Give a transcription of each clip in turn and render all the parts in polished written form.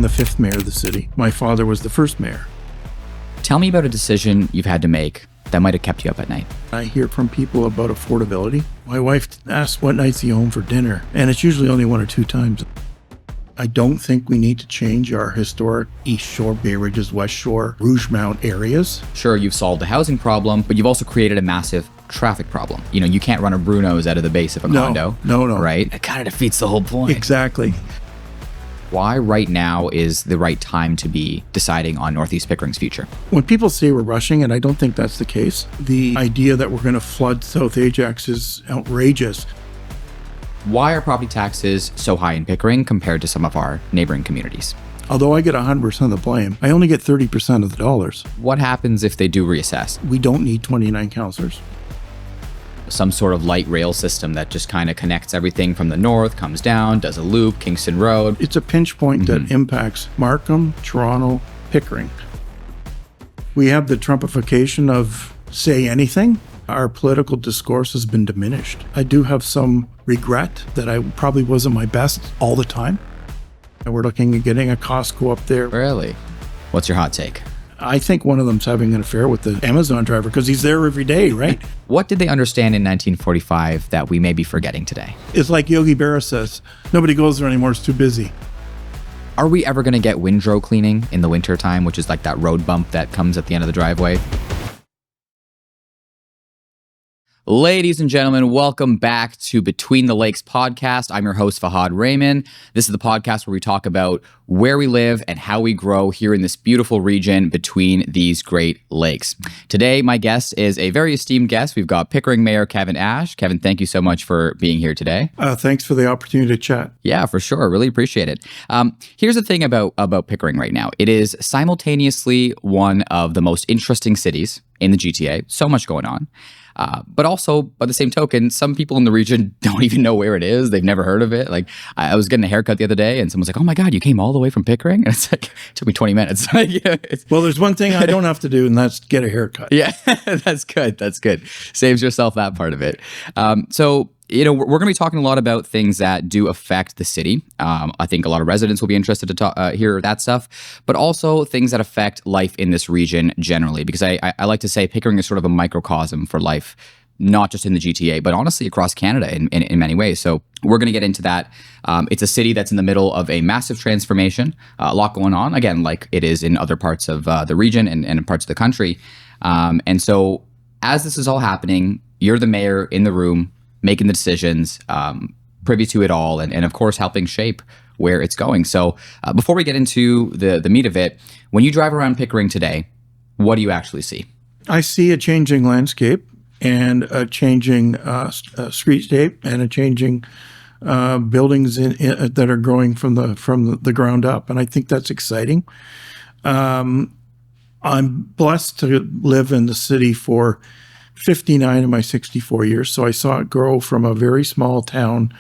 I'm the fifth mayor of the city. My father was the first mayor. Tell me about a decision you've had to make that might have kept you up at night. I hear from people about affordability. My wife asks what night's he home for dinner, and it's usually only one or two times. I don't think we need to change our historic East Shore, Bay Ridges, West Shore, Rougemount areas. Sure, you've solved the housing problem, but you've also created a massive traffic problem. You know, you can't run a Bruno's out of the base of a condo. No. Right? It kind of defeats the whole point. Exactly. Why right now is the right time to be deciding on Northeast Pickering's future? When people say we're rushing, and I don't think that's the case, the idea that we're going to flood South Ajax is outrageous. Why are property taxes so high in Pickering compared to some of our neighboring communities? Although I get 100% of the blame, I only get 30% of the dollars. What happens if they do reassess? We don't need 29 councillors. Some sort of light rail system that just kind of connects everything from the north, comes down, does a loop, Kingston Road. It's a pinch point that impacts Markham, Toronto, Pickering. We have the Trumpification of say anything. Our political discourse has been diminished. I do have some regret that I probably wasn't my best all the time. And we're looking at getting a Costco up there. Really? What's your hot take? I think one of them's having an affair with the Amazon driver because he's there every day, right? What did they understand in 1945 that we may be forgetting today? It's like Yogi Berra says, nobody goes there anymore, it's too busy. Are we ever going to get Windrow cleaning in the winter time, which is like that road bump that comes at the end of the driveway? Ladies and gentlemen, welcome back to Between the Lakes podcast. I'm your host, Fahad Rehman. This is the podcast where we talk about where we live and how we grow here in this beautiful region between these great lakes. Today, my guest is a very esteemed guest. We've got Pickering Mayor Kevin Ashe. Kevin, thank you so much for being here today. Thanks for the opportunity to chat. Yeah, for sure. Really appreciate it. Here's the thing about Pickering right now. It is simultaneously one of the most interesting cities in the GTA. So much going on. But also, by the same token, some people in the region don't even know where it is. They've never heard of it. Like, I was getting a haircut the other day and someone's like, oh my God, you came all the way from Pickering? And it's like, it took me 20 minutes. Well, there's one thing I don't have to do, and that's get a haircut. Yeah, that's good. That's good. Saves yourself that part of it. So, you know, we're going to be talking a lot about things that do affect the city. I think a lot of residents will be interested to hear that stuff, but also things that affect life in this region generally, because I like to say Pickering is sort of a microcosm for life, not just in the GTA, but honestly across Canada in many ways. So we're going to get into that. It's a city that's in the middle of a massive transformation, a lot going on, again, like it is in other parts of the region and in parts of the country. And so as this is all happening, you're the mayor in the room, making the decisions, privy to it all, and of course helping shape where it's going. So before we get into the meat of it, when you drive around Pickering today, what do you actually see? I see a changing landscape and a changing streetscape and a changing buildings that are growing from the ground up, and I think that's exciting. I'm blessed to live in the city for 59 of my 64 years. So I saw it grow from a very small town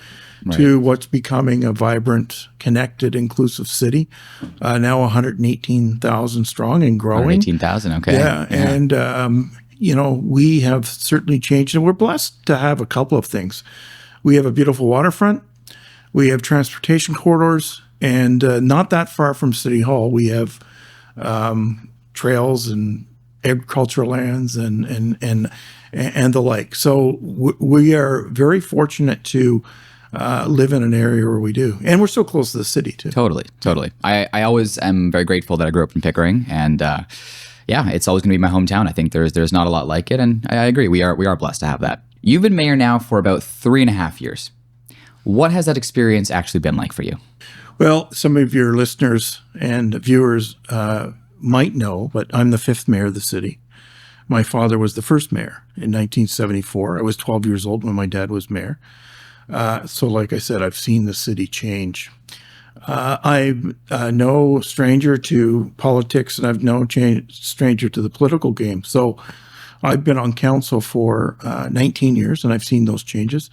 to what's becoming a vibrant, connected, inclusive city. Now 118,000 strong and growing. 118,000, okay. Yeah. And, you know, we have certainly changed, and we're blessed to have a couple of things. We have a beautiful waterfront. We have transportation corridors, and not that far from City Hall, we have trails and agricultural lands and the like. So we are very fortunate to live in an area where we do, and we're so close to the city too. Totally. I always am very grateful that I grew up in Pickering, and yeah, it's always going to be my hometown. I think there's not a lot like it, and I agree. We are blessed to have that. You've been mayor now for about 3.5 years. What has that experience actually been like for you? Well, some of your listeners and viewers might know, but I'm the fifth mayor of the city. My father was the first mayor in 1974. I was 12 years old when my dad was mayor. So like I said, I've seen the city change. I'm no stranger to politics, and I've no stranger to the political game. So I've been on council for 19 years, and I've seen those changes.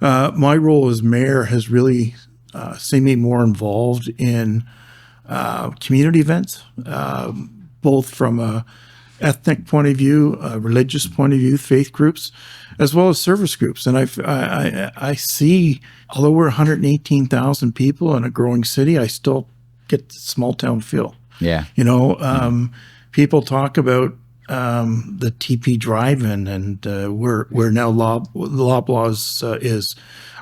My role as mayor has really seen me more involved in community events, both from a ethnic point of view, a religious point of view, faith groups, as well as service groups. And I see, although we're 118,000 people in a growing city, I still get small town feel. Yeah. You know, people talk about the TP Drive-In and where now Loblaws is.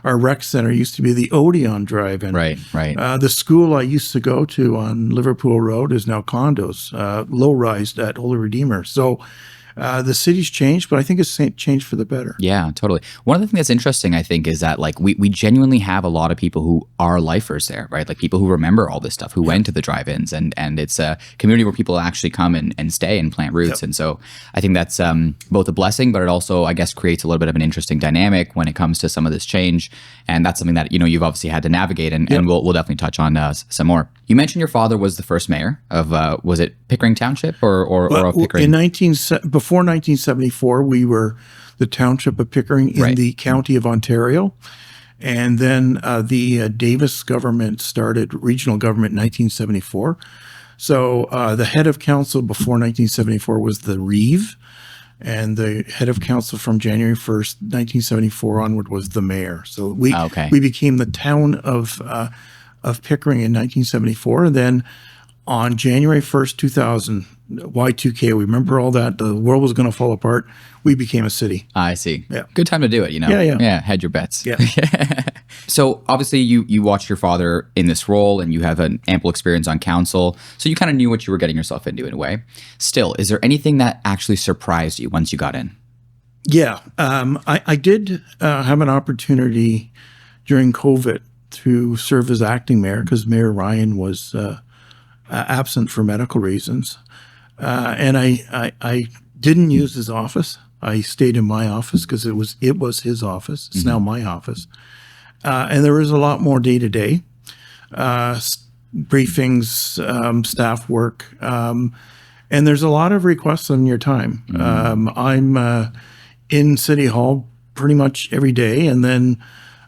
Our rec center used to be the Odeon Drive-In. Right. The school I used to go to on Liverpool Road is now Condos, low-rise at Holy Redeemer. So the city's changed, but I think it's changed for the better. Yeah, totally. One of the things that's interesting, I think, is that like we genuinely have a lot of people who are lifers there, right? Like people who remember all this stuff, who went to the drive-ins, and it's a community where people actually come and stay and plant roots. And so I think that's both a blessing, but it also, I guess, creates a little bit of an interesting dynamic when it comes to some of this change. And that's something that, you know, you've obviously had to navigate, and we'll definitely touch on some more. You mentioned your father was the first mayor of, was it Pickering Township or of Pickering? Before 1974, we were the township of Pickering in the county of Ontario. And then the Davis government started regional government in 1974. So the head of council before 1974 was the Reeve. And the head of council from January 1st, 1974 onward was the mayor. So we became the town of Pickering in 1974. And then on January 1st, 2000, Y2K, we remember all that. The world was going to fall apart. We became a city. I see. Yeah. Good time to do it, you know? Yeah. Hedge your bets. Yeah. So obviously you watched your father in this role and you have an ample experience on council. So you kind of knew what you were getting yourself into in a way. Still, is there anything that actually surprised you once you got in? Yeah. I did have an opportunity during COVID to serve as acting mayor because Mayor Ryan was absent for medical reasons. And I didn't use his office. I stayed in my office because it was his office. It's now my office. And there was a lot more day-to-day briefings, staff work. And there's a lot of requests on your time. I'm in City Hall pretty much every day, and then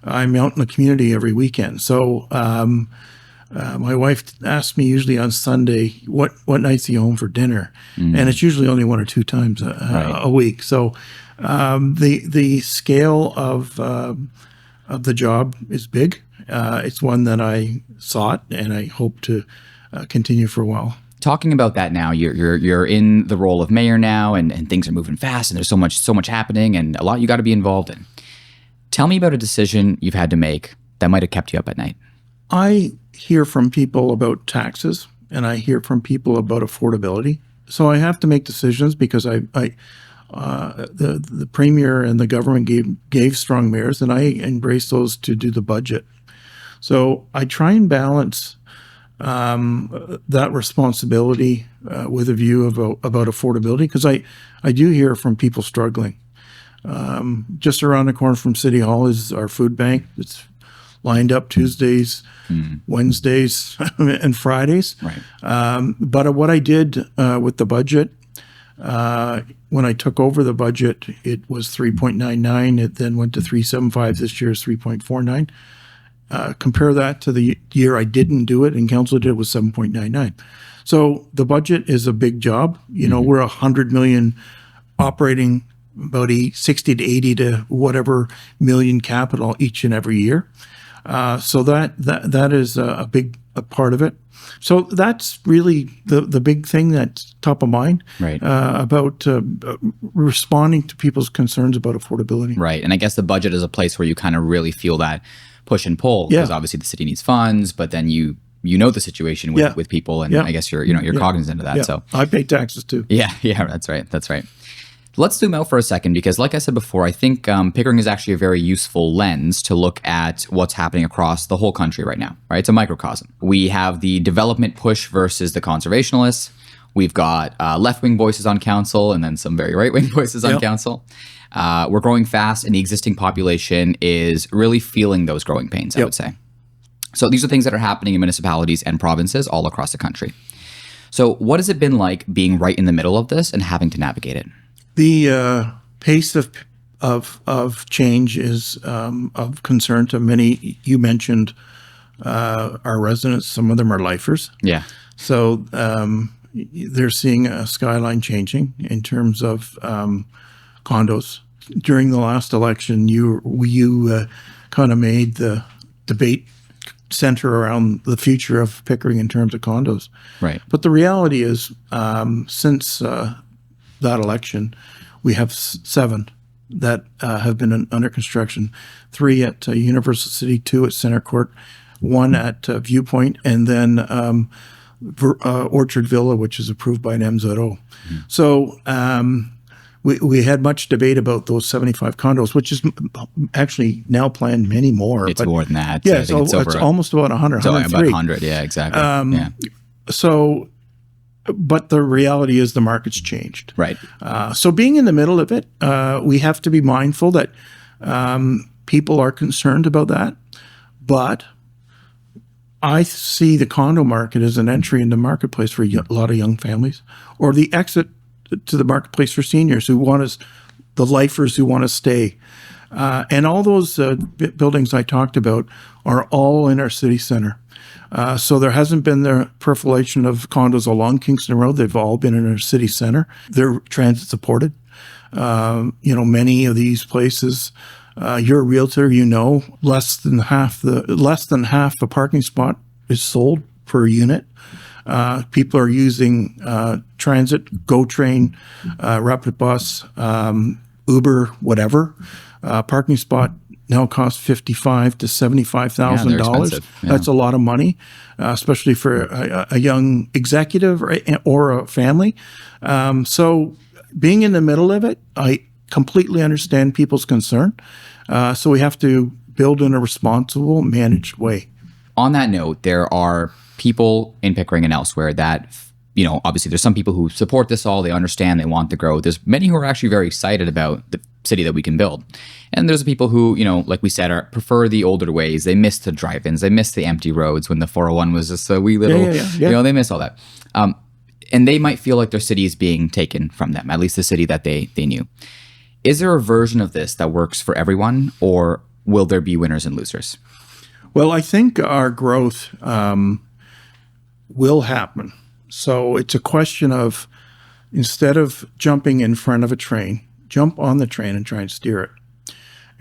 I'm out in the community every weekend. So my wife asks me usually on Sunday, what nights are you home for dinner? And it's usually only one or two times a week. So the scale of the job is big. It's one that I sought, and I hope to continue for a while. Talking about that now, you're in the role of mayor now, and things are moving fast, and there's so much happening, and a lot you got to be involved in. Tell me about a decision you've had to make that might have kept you up at night. I hear from people about taxes, and I hear from people about affordability. So I have to make decisions because the premier and the government gave strong mayors, and I embrace those to do the budget. So I try and balance that responsibility with a view about affordability, because I do hear from people struggling. Just around the corner from City Hall is our food bank. It's lined up Tuesdays, Wednesdays, and Fridays. Right. But what I did with the budget, when I took over the budget, it was 3.99. It then went to 3.75. This year is 3.49. Compare that to the year I didn't do it and council did it was 7.99. So the budget is a big job. You know, we're 100 million operating, about 60 to 80 to whatever million capital each and every year. So that is a big part of it. So that's really the big thing that's top of mind, right? About responding to people's concerns about affordability. Right. And I guess the budget is a place where you kind of really feel that push and pull, because obviously the city needs funds, but then you know the situation with people, and I guess you're cognizant of that. Yeah. So I pay taxes too. Yeah, that's right. Let's zoom out for a second, because like I said before, I think Pickering is actually a very useful lens to look at what's happening across the whole country right now, right? It's a microcosm. We have the development push versus the conservationists. We've got left-wing voices on council, and then some very right-wing voices on council. We're growing fast, and the existing population is really feeling those growing pains, I would say. So these are things that are happening in municipalities and provinces all across the country. So what has it been like being right in the middle of this and having to navigate it? The pace of change is of concern to many. You mentioned our residents; some of them are lifers. Yeah. So they're seeing a skyline changing in terms of condos. During the last election, you kind of made the debate center around the future of Pickering in terms of condos. Right. But the reality is, since that election, we have 7 that have been under construction, 3 at Universal City, 2 at Center Court, 1 at Viewpoint, and then Orchard Villa, which is approved by an MZO. Mm-hmm. So we had much debate about those 75 condos, which is actually now planned many more. It's more than that. Yeah, so it's almost about 100, so 103. About 100, yeah, exactly. So, but the reality is the market's changed. Right. So being in the middle of it, we have to be mindful that people are concerned about that. But I see the condo market as an entry into the marketplace for a lot of young families, or the exit to the marketplace for seniors who want to, the lifers who want to stay. And all those buildings I talked about are all in our city center. So there hasn't been the proliferation of condos along Kingston Road. They've all been in our city center. They're transit supported. Many of these places, you're a realtor, less than half the parking spot is sold per unit. People are using transit, GO Train, Rapid Bus, Uber, whatever. Parking spot now costs $55,000 to $75,000. Yeah. That's a lot of money, especially for a young executive or a family. So being in the middle of it, I completely understand people's concern. So we have to build in a responsible, managed way. On that note, there are people in Pickering and elsewhere that, obviously there's some people who support this all, they understand, they want the growth. There's many who are actually very excited about the city that we can build. And there's people who, like we said, prefer the older ways. They miss the drive-ins, they miss the empty roads when the 401 was just a wee little, they miss all that. And they might feel like their city is being taken from them, at least the city that they knew. Is there a version of this that works for everyone, or will there be winners and losers? Well, I think our growth will happen. So it's a question of, instead of jumping in front of a train, jump on the train and try and steer it.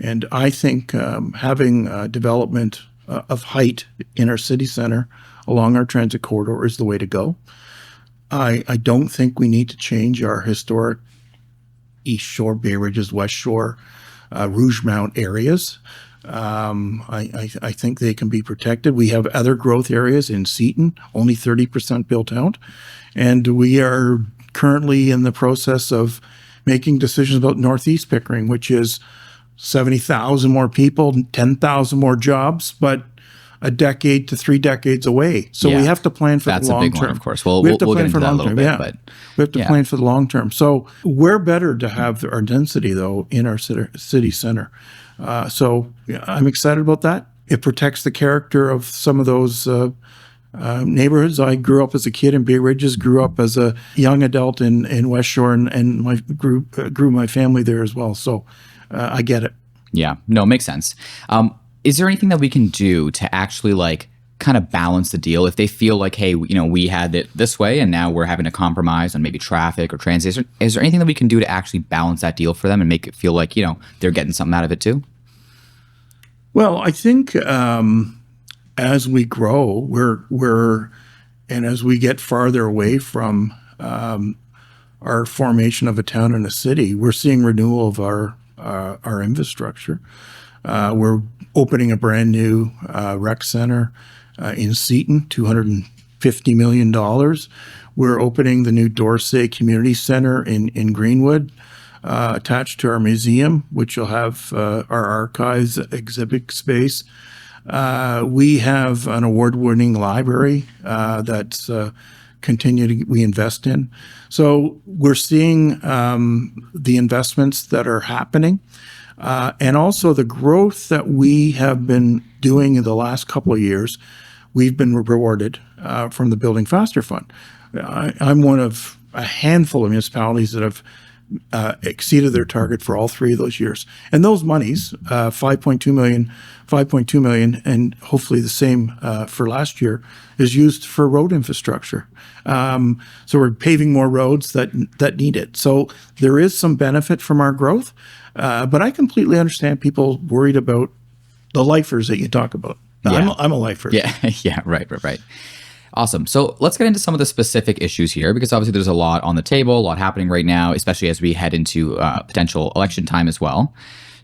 And I think having development of height in our city center along our transit corridor is the way to go. I don't think we need to change our historic East Shore, Bay Ridges, West Shore, Rougemount areas. I think they can be protected. We have other growth areas in Seaton, only 30% built out. And we are currently in the process of making decisions about Northeast Pickering, which is 70,000 more people, 10,000 more jobs, but a decade to 3 decades away. So we have to plan for the long term. That's a big one, of course. Well, we'll get into that a little bit. But we have to plan for the long term. So we're better to have our density, though, in our city center. So I'm excited about that. It protects the character of some of those neighborhoods. I grew up as a kid in Bay Ridges, grew up as a young adult in West Shore, and grew my family there as well. So I get it. Yeah, no, it makes sense. Is there anything that we can do to actually kind of balance the deal if they feel like, hey, we had it this way and now we're having to compromise on maybe traffic or transit? Is there anything that we can do to actually balance that deal for them and make it feel like, they're getting something out of it too? Well, I think as we grow, and as we get farther away from our formation of a town and a city, we're seeing renewal of our infrastructure. We're opening a brand new rec center in Seaton, $250 million. We're opening the new Dorsey Community Center in Greenwood, attached to our museum, which will have our archives exhibit space. We have an award-winning library that's we invest in. So we're seeing the investments that are happening. And also the growth that we have been doing in the last couple of years, we've been rewarded from the Building Faster Fund. I'm one of a handful of municipalities that have exceeded their target for all 3 of those years. And those monies, $5.2 million, and hopefully the same for last year, is used for road infrastructure. So we're paving more roads that need it. So there is some benefit from our growth. But I completely understand people worried about the lifers that you talk about. I'm a lifer. Yeah, yeah, right. Awesome. So let's get into some of the specific issues here, because obviously there's a lot on the table, a lot happening right now, especially as we head into potential election time as well.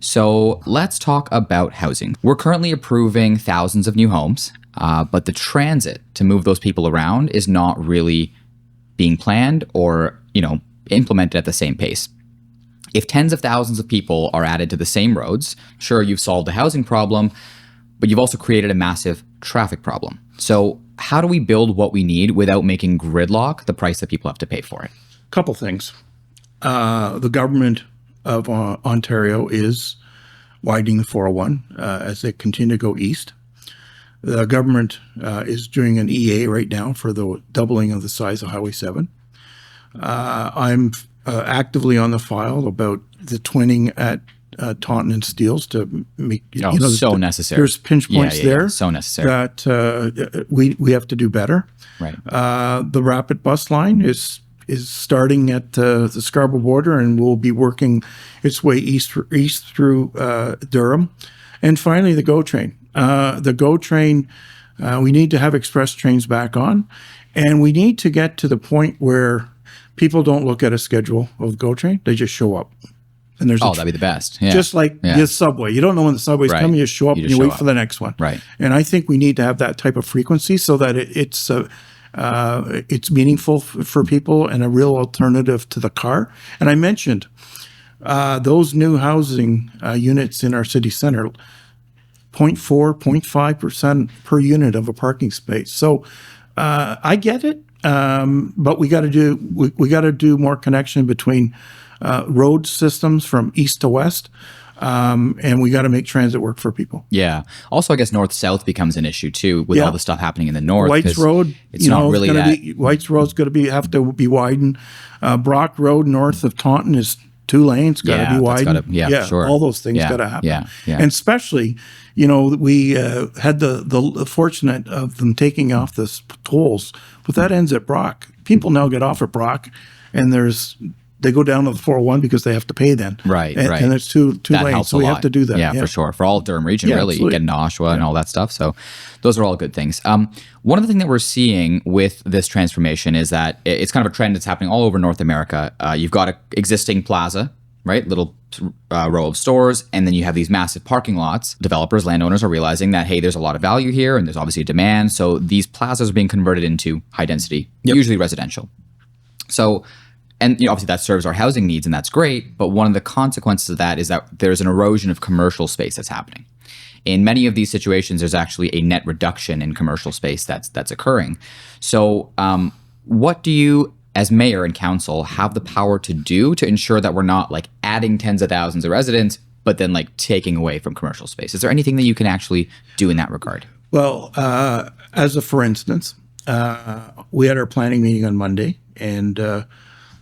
So let's talk about housing. We're currently approving thousands of new homes, but the transit to move those people around is not really being planned or, implemented at the same pace. If tens of thousands of people are added to the same roads, sure, you've solved the housing problem, but you've also created a massive traffic problem. So how do we build what we need without making gridlock the price that people have to pay for it? Couple things. The government of Ontario is widening the 401 as they continue to go east. The government is doing an EA right now for the doubling of the size of Highway 7. I'm actively on the file about the twinning at Taunton and Steeles to make so necessary. There's pinch points there. So necessary that we have to do better. Right. The rapid bus line is starting at the Scarborough border and will be working its way east through Durham, and finally the GO train. The GO train, we need to have express trains back on, and we need to get to the point where people don't look at a schedule of the GO train; they just show up. And there's that'd be the best. Yeah. Just like the subway. You don't know when the subway's coming. You show up and you wait for the next one. Right. And I think we need to have that type of frequency so that it's meaningful for people and a real alternative to the car. And I mentioned those new housing units in our city center, 0.4, 0.5% per unit of a parking space. So I get it, but we got to do more connection between road systems from east to west, and we got to make transit work for people. Yeah. Also, I guess north-south becomes an issue too with all the stuff happening in the north. White's Road, it's not really that. White's Road's going to have to be widened. Brock Road north of Taunton is 2 lanes, got to be widened. Sure. All those things got to happen. Yeah. And especially, we had the fortunate of them taking off the tolls, but that ends at Brock. People now get off at Brock, and they go down to the 401 because they have to pay then. Right. And it's two lanes, so we have to do that. Yeah, for sure. For all of Durham region, really, absolutely. Getting to Oshawa and all that stuff. So those are all good things. One of the things that we're seeing with this transformation is that it's kind of a trend that's happening all over North America. You've got an existing plaza, right? Little row of stores, and then you have these massive parking lots. Developers, landowners are realizing that, hey, there's a lot of value here, and there's obviously a demand. So these plazas are being converted into high density, usually residential. So, and obviously that serves our housing needs, and that's great. But one of the consequences of that is that there's an erosion of commercial space that's happening. In many of these situations, there's actually a net reduction in commercial space that's occurring. So what do you, as mayor and council, have the power to do to ensure that we're not like adding tens of thousands of residents, but then like taking away from commercial space? Is there anything that you can actually do in that regard? Well, for instance, we had our planning meeting on Monday, and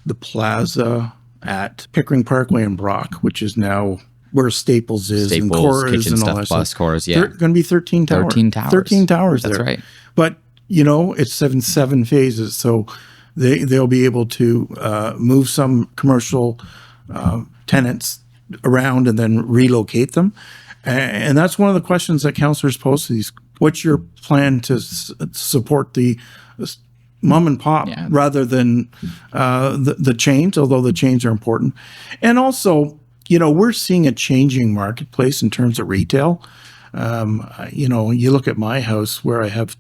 the plaza at Pickering Parkway in Brock, which is now where Staples is, and Cora is, and all that plus stuff. Cora's, They're going to be 13 towers. 13 towers there. That's right. But, it's seven phases. So they'll be able to move some commercial tenants around and then relocate them. And that's one of the questions that councillors pose to these. What's your plan to support the mom and pop rather than the chains, although the chains are important? And also, we're seeing a changing marketplace in terms of retail. You look at my house where I have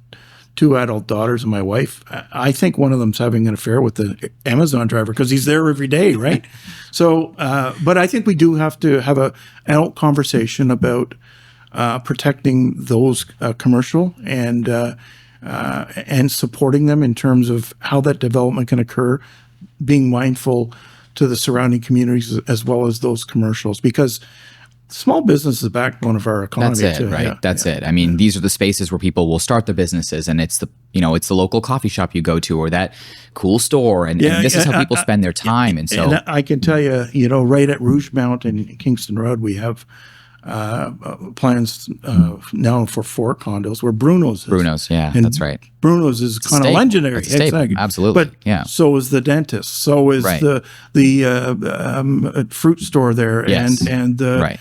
2 adult daughters and my wife. I think one of them's having an affair with the Amazon driver because he's there every day, right? So, but I think we do have to have an adult conversation about protecting those commercial and supporting them in terms of how that development can occur, being mindful to the surrounding communities as well as those commercials, because small business is the backbone of our economy. That's it, too. right? That's it. I mean, these are the spaces where people will start their businesses, and it's the local coffee shop you go to, or that cool store, and this is how people spend their time. And so, and I can tell you, right at Rougemount and Kingston Road, we have plans now for 4 condos where Bruno's is. And that's right. Bruno's is kind of legendary. That's a staple. Exactly. Absolutely. But so is the dentist. So is the fruit store there, and the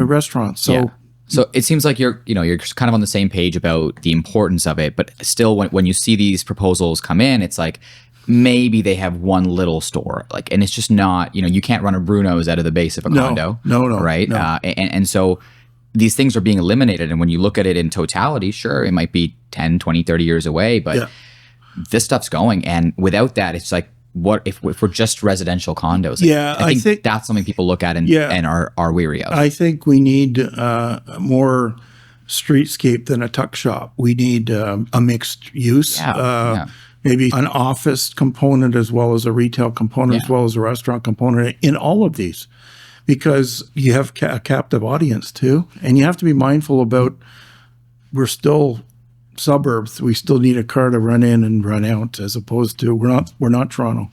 restaurant. So So it seems like you're kind of on the same page about the importance of it, but still when you see these proposals come in, it's like maybe they have one little store, like, and it's just not, you can't run a Bruno's out of the base of a condo. No, right? no. And so these things are being eliminated. And when you look at it in totality, sure, it might be 10, 20, 30 years away, but this stuff's going. And without that, it's like, what if we're just residential condos? Yeah, I think that's something people look at and are weary of. I think we need more streetscape than a tuck shop. We need a mixed use, maybe an office component as well as a retail component, as well as a restaurant component in all of these, because you have a captive audience too, and you have to be mindful about, we're still suburbs. We still need a car to run in and run out, as opposed to we're not Toronto.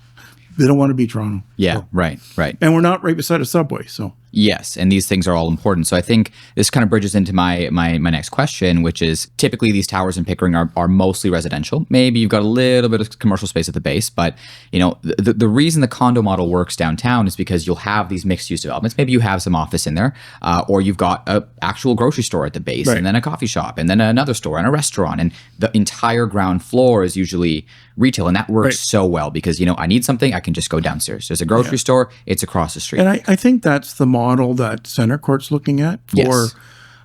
They don't want to be Toronto. Yeah, so. Right. And we're not right beside a subway, so. Yes, and these things are all important. So I think this kind of bridges into my next question, which is typically these towers in Pickering are mostly residential. Maybe you've got a little bit of commercial space at the base, but the reason the condo model works downtown is because you'll have these mixed use developments. Maybe you have some office in there, or you've got an actual grocery store at the base, and then a coffee shop, and then another store and a restaurant, and the entire ground floor is usually retail, and that works so well because I need something, I can just go downstairs. There's a grocery store, it's across the street. And I think that's the model that Center Court's looking at for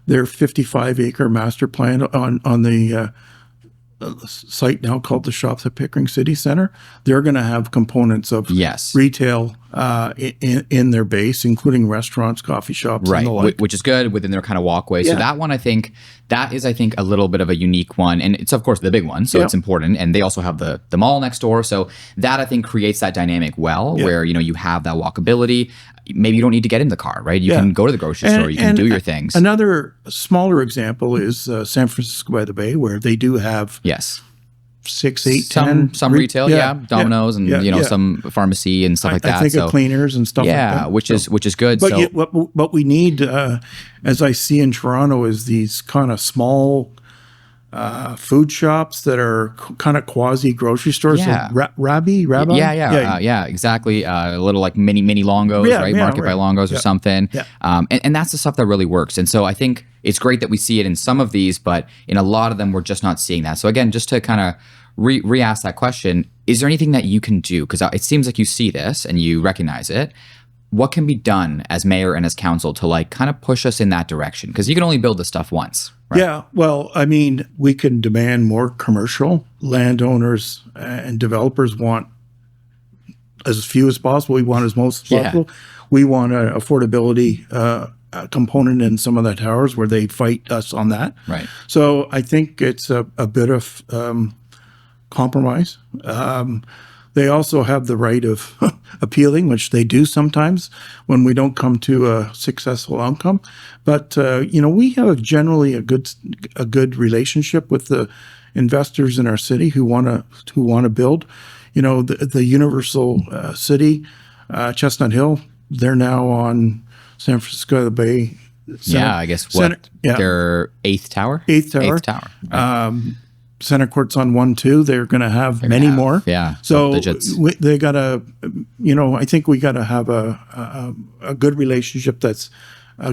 their 55-acre master plan on the site now called the Shops at Pickering City Centre. They're going to have components of retail in their base, including restaurants, coffee shops, and the like. Which is good within their kind of walkway. So that one, I think a little bit of a unique one, and it's of course the big one, so it's important. And they also have the mall next door, so that I think creates that dynamic where you have that walkability. Maybe you don't need to get in the car, right? You can go to the grocery store, you can do your things. Another smaller example is San Francisco by the Bay, where they do have 6, 8, 10. Some retail, Domino's, and some pharmacy and stuff like that. I think of cleaners and stuff like that. which is good. But what we need, as I see in Toronto, is these kind of small food shops that are kind of quasi grocery stores. Yeah. So Rabbi? Yeah, exactly. A little like mini Longos, right? Market by Longos or something. Yeah. And that's the stuff that really works. And so I think it's great that we see it in some of these, but in a lot of them, we're just not seeing that. So again, just to kind of re-ask that question, is there anything that you can do? Because it seems like you see this and you recognize it. What can be done as mayor and as council to like kind of push us in that direction? Because you can only build this stuff once. Right? Yeah, well, I mean, we can demand more commercial. Landowners and developers want as few as possible. We want as most as possible. We want an affordability component in some of the towers where they fight us on that. Right. So I think it's a bit of compromise. They also have the right of appealing, which they do sometimes when we don't come to a successful outcome. But we have generally a good relationship with the investors in our city who want to build. The Universal City, Chestnut Hill. They're now on San Francisco Bay. I guess their eighth tower. Center Court's on 1, 2. They're going to have many more. Yeah. So they got to, I think we got to have a good relationship that's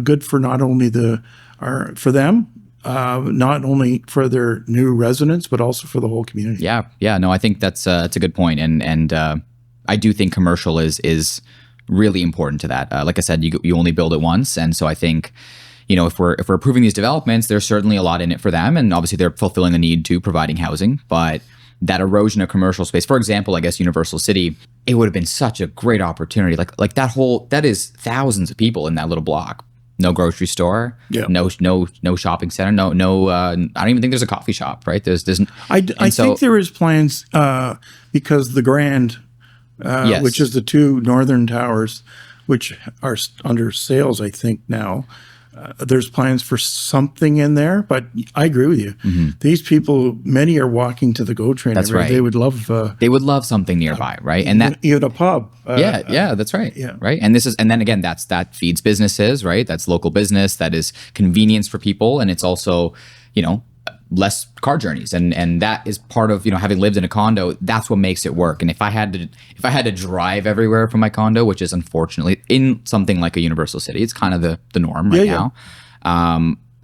good for not only for them, not only for their new residents, but also for the whole community. Yeah. No, I think that's a good point. And I do think commercial is really important to that. Like I said, you only build it once. And so I think, if we're approving these developments, there's certainly a lot in it for them. And obviously they're fulfilling the need to providing housing. But that erosion of commercial space, for example, I guess Universal City, it would have been such a great opportunity. Like that is thousands of people in that little block. No grocery store, no shopping center, no. I don't even think there's a coffee shop, right? I think there is plans because the Grand, which is the 2 northern towers, which are under sales, I think now. There's plans for something in there, but I agree with you. Mm-hmm. These people, many are walking to the GO train. That's right. They would love. They would love something nearby, right? And that even a pub. That's right. Yeah, right. And then again, that feeds businesses, right? That's local business. That is convenience for people, and it's also, less car journeys, and that is part of having lived in a condo. That's what makes it work. And if I had to drive everywhere from my condo, which is unfortunately in something like a Universal City, it's kind of the norm right now.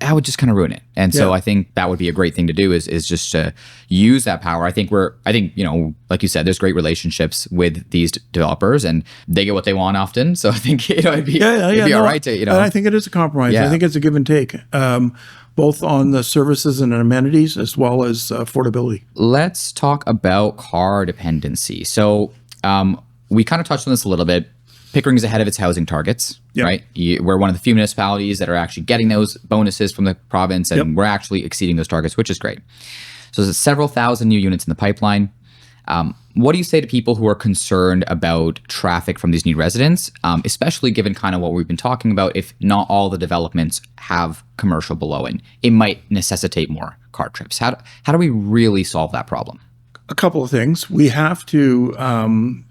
that would just kind of ruin it. And so Yeah. I think that would be a great thing to do is just to use that power. I think, like you said, there's great relationships with these developers and they get what they want often. So I think, it'd be all right to, And I think it is a compromise. Yeah. I think it's a give and take, both on the services and amenities as well as affordability. Let's talk about car dependency. So we kind of touched on this a little bit. Pickering is ahead of its housing targets, Yep. right? We're one of the few municipalities that are actually getting those bonuses from the province, and Yep. we're actually exceeding those targets, which is great. So there's several thousand new units in the pipeline. What do you say to people who are concerned about traffic from these new residents, especially given kind of what we've been talking about? If not all the developments have commercial below it might necessitate more car trips. How do we really solve that problem? A couple of things. We have to,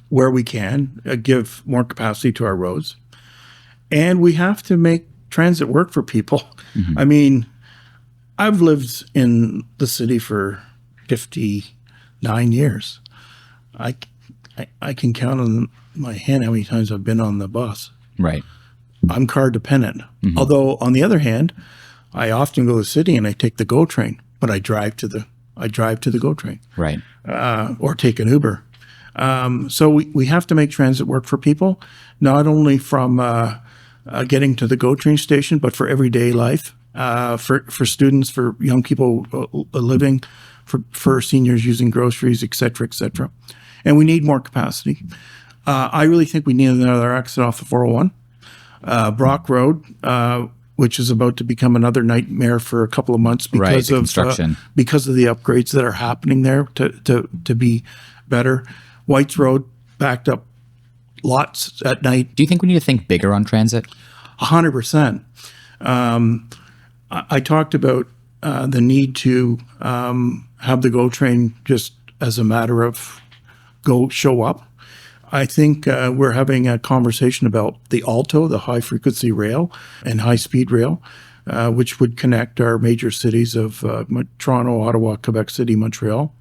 where we can, give more capacity to our roads. And we have to make transit work for people. I mean, I've lived in the city for 59 years. I can count on my hand how many times I've been on the bus. Right. I'm car dependent. Although on the other hand, I often go to the city and I take the GO train, but I drive to the GO train. Right. Or take an Uber. So we have to make transit work for people, not only from getting to the GO train station, but for everyday life, for students, for young people living, for seniors using groceries, et cetera, et cetera. And we need more capacity. I really think we need another exit off the 401. Brock Road, which is about to become another nightmare for a couple of months because the of construction. Because of the upgrades that are happening there to be better. White's Road backed up lots at night. Do you think we need to think bigger on transit? 100%. I talked about the need to have the GO train just as a matter of show up. I think we're having a conversation about the Alto, the high frequency rail and high speed rail, which would connect our major cities of Toronto, Ottawa, Quebec City, Montreal.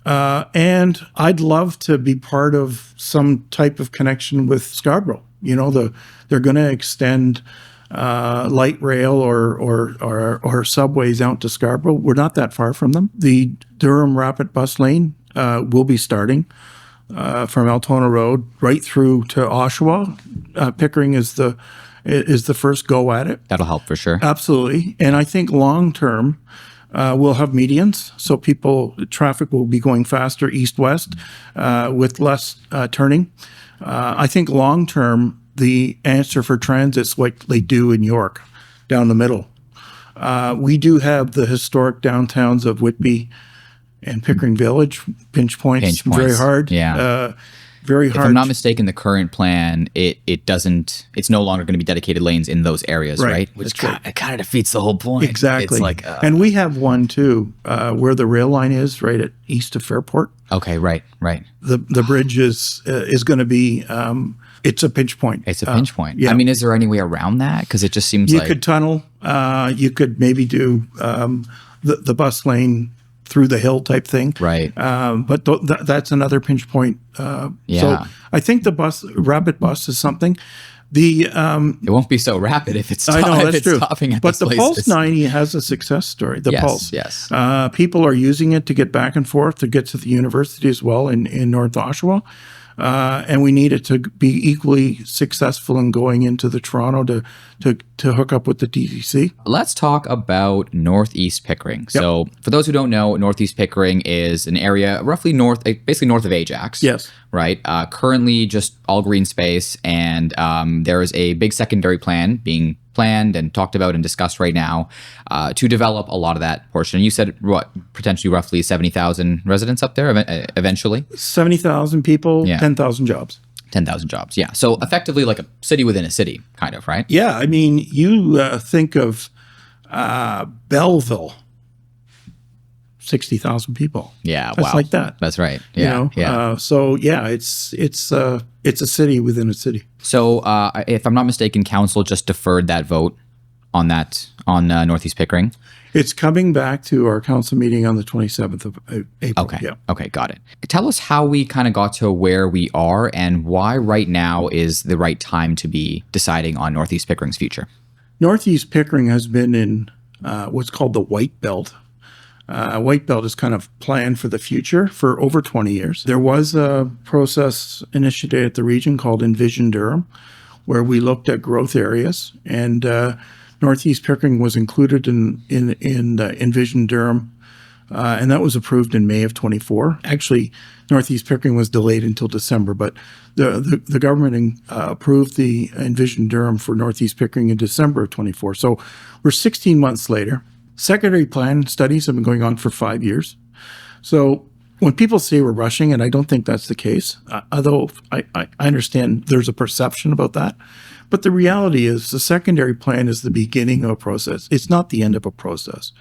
And I'd love to be part of some type of connection with Scarborough. You know, they're going to extend light rail or subways out to Scarborough. We're not that far from them. The Durham Rapid Bus Lane will be starting from Altona Road right through to Oshawa. Pickering is the first go at it. That'll help for sure. Absolutely. And I think long term, we'll have medians, so traffic will be going faster east-west with less turning. I think long term, the answer for transit's like they do in York, down the middle. We do have the historic downtowns of Whitby and Pickering Village, pinch points. Very hard. Yeah. Very If hard. I'm not mistaken, the current plan, it's no longer going to be dedicated lanes in those areas, right? Which it kind of defeats the whole point. Exactly. It's like, and we have one too, where the rail line is, right at east of Fairport. okay, right. The bridge is going to be, it's a pinch point. It's a pinch point. yeah. I mean, is there any way around that? Because it just seems You like could tunnel. You could maybe do the bus lane through the hill type thing. Right. But that's another pinch point. So I think the rapid bus is something. it won't be so rapid if it's I know, if that's it's true. stopping at But these the places. Pulse 90 has a success story. The Yes, Pulse. yes. People are using it to get back and forth to get to the university as well in North Oshawa. And we need it to be equally successful in going into the Toronto to hook up with the TTC. Let's talk about Northeast Pickering. So for those who don't know, Northeast Pickering is an area roughly basically north of Ajax. Yes. Right. Currently just all green space. And there is a big secondary plan being planned and talked about and discussed right now to develop a lot of that portion. You said potentially roughly 70,000 residents up there eventually? 70,000 people, 10,000 jobs. 10,000 jobs. Yeah. So effectively like a city within a city, kind of, right? Yeah. I mean, you think of Belleville, 60,000 people. Yeah. That's wow. like that. That's right. Yeah. So yeah, it's a city within a city. So if I'm not mistaken, council just deferred that vote on Northeast Pickering. It's coming back to our council meeting on the 27th of April. Okay. Yeah. Okay. Got it. Tell us how we kind of got to where we are and why right now is the right time to be deciding on Northeast Pickering's future. Northeast Pickering has been in what's called the White Belt. White Belt is kind of planned for the future for over 20 years. There was a process initiated at the region called Envision Durham, where we looked at growth areas, and Northeast Pickering was included in Envision Durham, and that was approved in May of 24. Actually, Northeast Pickering was delayed until December, but the government approved the Envision Durham for Northeast Pickering in December of 24. So we're 16 months later. Secondary plan studies have been going on for 5 years. So when people say we're rushing, and I don't think that's the case, although I understand there's a perception about that, but the reality is the secondary plan is the beginning of a process. It's not the end of a process.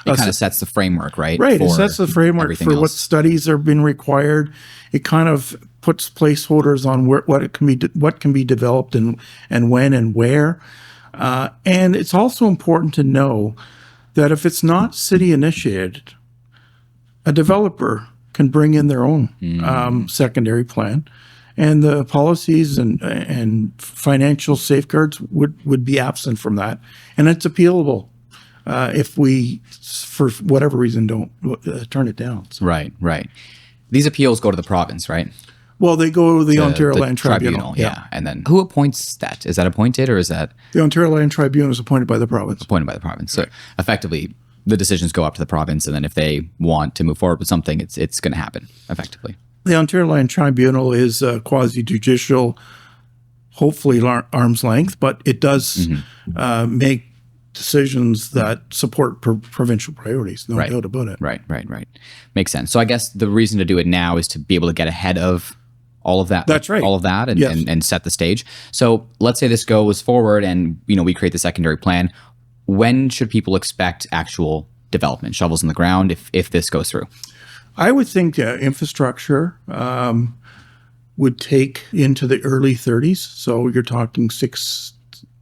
It kind of sets the framework, right? Right. It sets the framework for what studies are being required. It kind of puts placeholders on what can be developed and when and where. And it's also important to know that if it's not city initiated, a developer can bring in their own secondary plan, and the policies and financial safeguards would be absent from that, and it's appealable if we, for whatever reason, don't turn it down. So. Right. These appeals go to the province, right? Well, they go to the Ontario Land Tribunal. Yeah. And then who appoints that? Is that appointed, or is that? The Ontario Land Tribunal is appointed by the province. Appointed by the province. So effectively, the decisions go up to the province, and then if they want to move forward with something, it's going to happen, effectively. The Ontario Land Tribunal is quasi-judicial, hopefully arm's length, but it does make decisions that support provincial priorities, no doubt about it. Right. Makes sense. So I guess the reason to do it now is to be able to get ahead of all of that. That's right. All of that and, Yes. and set the stage. So let's say this goes forward and we create the secondary plan. When should people expect actual development, shovels in the ground, if this goes through? I would think infrastructure would take into the early 30s. So you're talking 6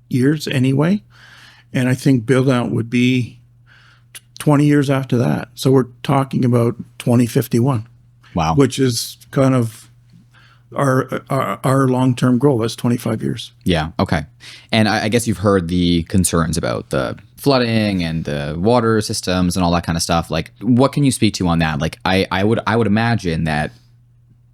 years anyway. And I think build out would be 20 years after that. So we're talking about 2051. Wow. Which is kind of our long-term goal. That's 25 years. Yeah. Okay. And I guess you've heard the concerns about the flooding and the water systems and all that kind of stuff. Like, what can you speak to on that? Like, I would imagine that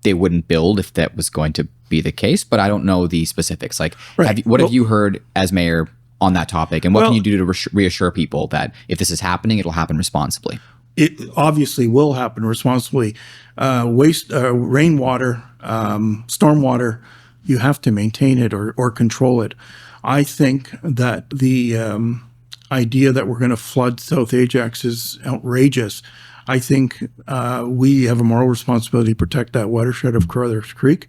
they wouldn't build if that was going to be the case, but I don't know the specifics. Like, have you heard as mayor on that topic, and what can you do to reassure people that if this is happening, it'll happen responsibly? It obviously will happen responsibly. Rainwater, stormwater, you have to maintain it or control it. I think that the idea that we're going to flood South Ajax is outrageous. I think we have a moral responsibility to protect that watershed of Carruthers Creek.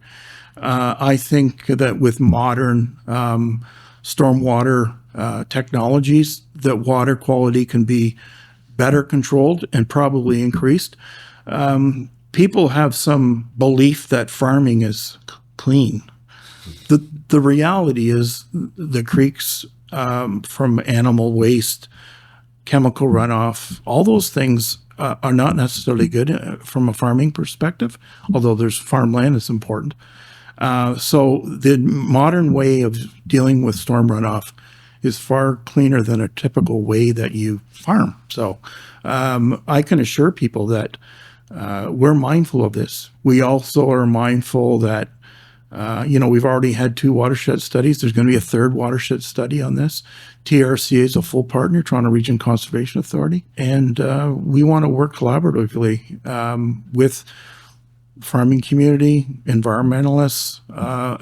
I think that with modern stormwater technologies, that water quality can be better controlled and probably increased. People have some belief that farming is clean. The reality is the creeks from animal waste, chemical runoff, all those things are not necessarily good from a farming perspective, although there's farmland that's important. So the modern way of dealing with storm runoff is far cleaner than a typical way that you farm. So I can assure people that we're mindful of this. We also are mindful that, we've already had 2 watershed studies. There's going to be a 3rd watershed study on this. TRCA is a full partner, Toronto Region Conservation Authority, and we want to work collaboratively with farming community, environmentalists,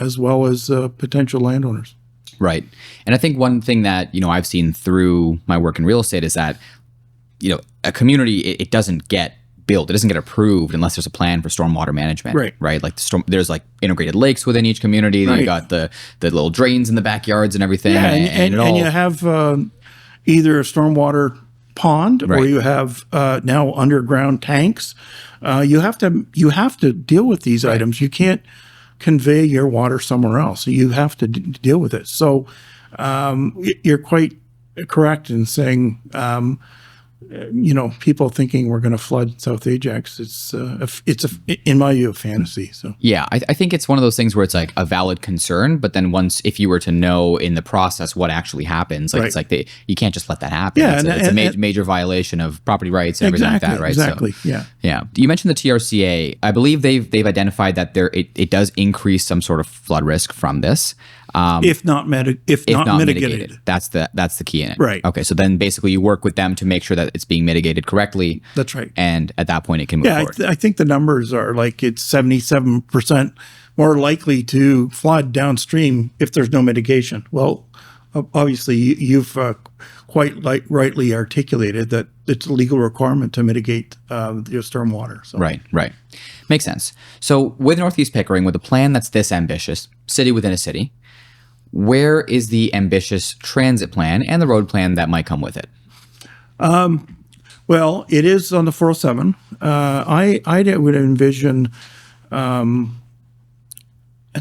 as well as potential landowners. Right. And I think one thing that, I've seen through my work in real estate is that, a community, it doesn't get built. It doesn't get approved unless there's a plan for stormwater management. Right. Like there's like integrated lakes within each community. Right. You got the little drains in the backyards and everything. Yeah, and you have either a stormwater pond or you have now underground tanks. You have to deal with these items. You can't convey your water somewhere else. You have to deal with it. So you're quite correct in saying people thinking we're going to flood South Ajax, in my view, a fantasy. So Yeah, I think it's one of those things where it's like a valid concern, but then if you were to know in the process what actually happens, like Right. it's like you can't just let that happen. Yeah, it's a major violation of property rights and everything like that, right? Exactly. So, Yeah. yeah. You mentioned the TRCA. I believe they've identified that it does increase some sort of flood risk from this. If not mitigated. That's the key in it. Right. Okay. So then basically you work with them to make sure that it's being mitigated correctly. That's right. And at that point it can move Yeah, forward. I think the numbers are like it's 77% more likely to flood downstream if there's no mitigation. Well, obviously you've quite rightly articulated that it's a legal requirement to mitigate the storm water. So. Right. Makes sense. So with Northeast Pickering, with a plan that's this ambitious, city within a city, where is the ambitious transit plan and the road plan that might come with it? Well, it is on the 407. I would envision at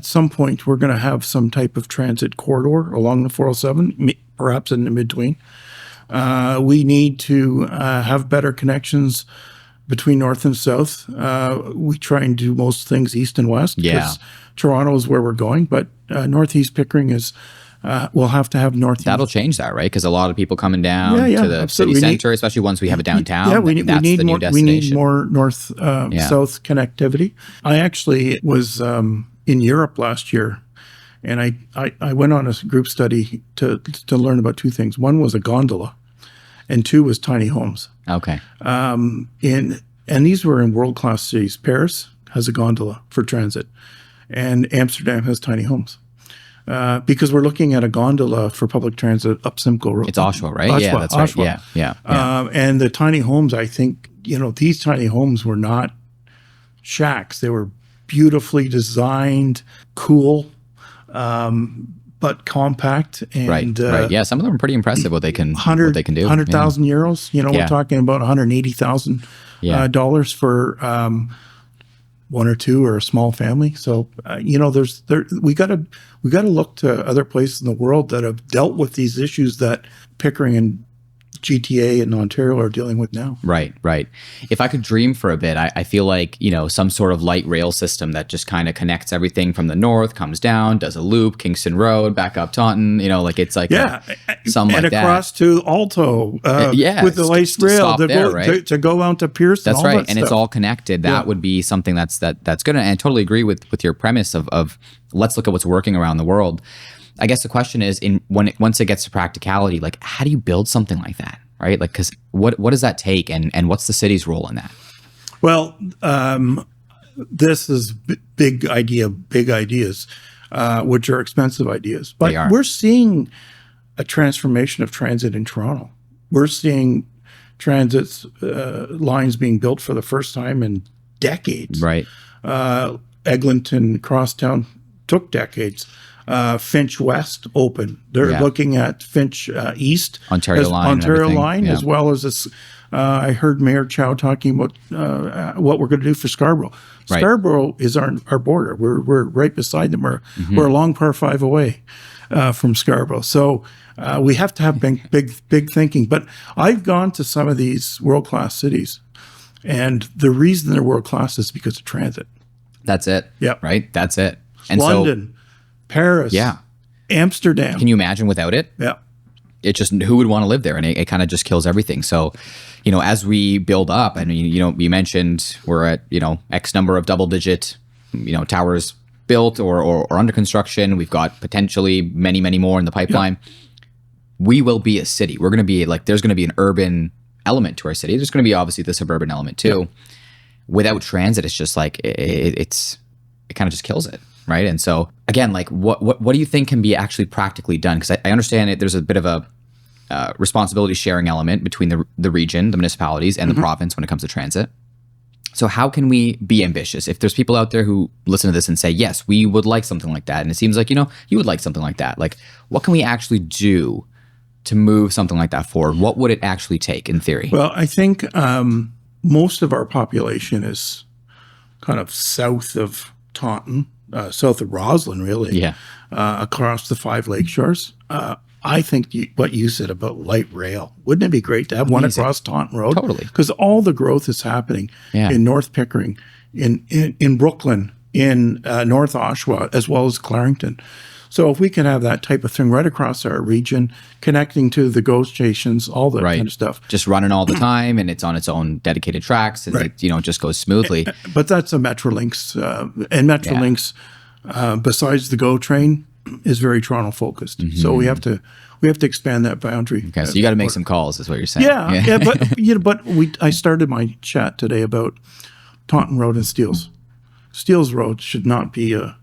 some point we're going to have some type of transit corridor along the 407, perhaps in the between. We need to have better connections between north and south. We try and do most things east and west. Yeah. Because Toronto is where we're going, but Northeast Pickering is. We'll have to have northeast. That'll change that, right? Because a lot of people coming down to the absolutely. city center, especially once we have a downtown. Yeah, we need the new more. We destination. need more north-south connectivity. I actually was in Europe last year, and I went on a group study to learn about two things. One was a gondola, and two was tiny homes. Okay. And these were in world-class cities. Paris has a gondola for transit, and Amsterdam has tiny homes. Because we're looking at a gondola for public transit up Simcoe Road. It's Oshawa, right? Yeah, that's right. Oshawa. Yeah. And the tiny homes, I think, these tiny homes were not shacks. They were beautifully designed, cool, but compact. And, right. Yeah, some of them are pretty impressive what they can do. 100,000 euros. We're talking about $180,000 dollars for one or two or a small family. So we got to look to other places in the world that have dealt with these issues that Pickering and GTA and Ontario are dealing with now. Right. If I could dream for a bit, I feel like, some sort of light rail system that just kind of connects everything from the north, comes down, does a loop, Kingston Road, back up Taunton, it's like something and like that. across to Alto with the light rail to go out to Pearson. That's right. And it's all connected. That would be something that's good. And I totally agree with your premise of let's look at what's working around the world. I guess the question is, once it gets to practicality, like how do you build something like that, right? Like, because what does that take, and what's the city's role in that? Well, this is big ideas, which are expensive ideas. But we're seeing a transformation of transit in Toronto. We're seeing transit lines being built for the first time in decades. Right. Eglinton, Crosstown took decades. Finch West open. They're looking at Finch East, Ontario line, as well as this. I heard Mayor Chow talking about what we're going to do for Scarborough. Right. Scarborough is our border. We're right beside them. We're a long par 5 away from Scarborough. So we have to have big thinking. But I've gone to some of these world-class cities, and the reason they're world-class is because of transit. That's it. Yep. Right. That's it. And London. Paris, Amsterdam. Can you imagine without it? Yeah. It just, who would want to live there? And it kind of just kills everything. So, as we build up, I mean, you mentioned we're at, X number of double-digit, towers built or under construction. We've got potentially many, many more in the pipeline. Yeah. We will be a city. We're going to be there's going to be an urban element to our city. There's going to be obviously the suburban element too. Yeah. Without transit, it's just like, it kind of just kills it. Right. And so, again, like what do you think can be actually practically done? Because I understand there's a bit of a responsibility sharing element between the region, the municipalities, and the province when it comes to transit. So how can we be ambitious? If there's people out there who listen to this and say, yes, we would like something like that. And it seems like, you would like something like that. Like, what can we actually do to move something like that forward? What would it actually take in theory? Well, I think most of our population is kind of south of Taunton. South of Roslyn, really, across the 5 lake shores. I think what you said about light rail, wouldn't it be great to have one Amazing. across Taunton Road? Totally. Because all the growth is happening Yeah. in North Pickering, in Brooklyn, in North Oshawa, as well as Clarington. So if we can have that type of thing right across our region, connecting to the GO stations, all that Right. kind of stuff. Just running all the time, and it's on its own dedicated tracks, and Right. it just goes smoothly. But that's a Metrolinx, and Metrolinx, besides the GO train, is very Toronto focused. So we have to expand that boundary. Okay, so you got to make some calls, is what you're saying. Yeah, but I started my chat today about Taunton Road and Steeles. Steeles Road should not be a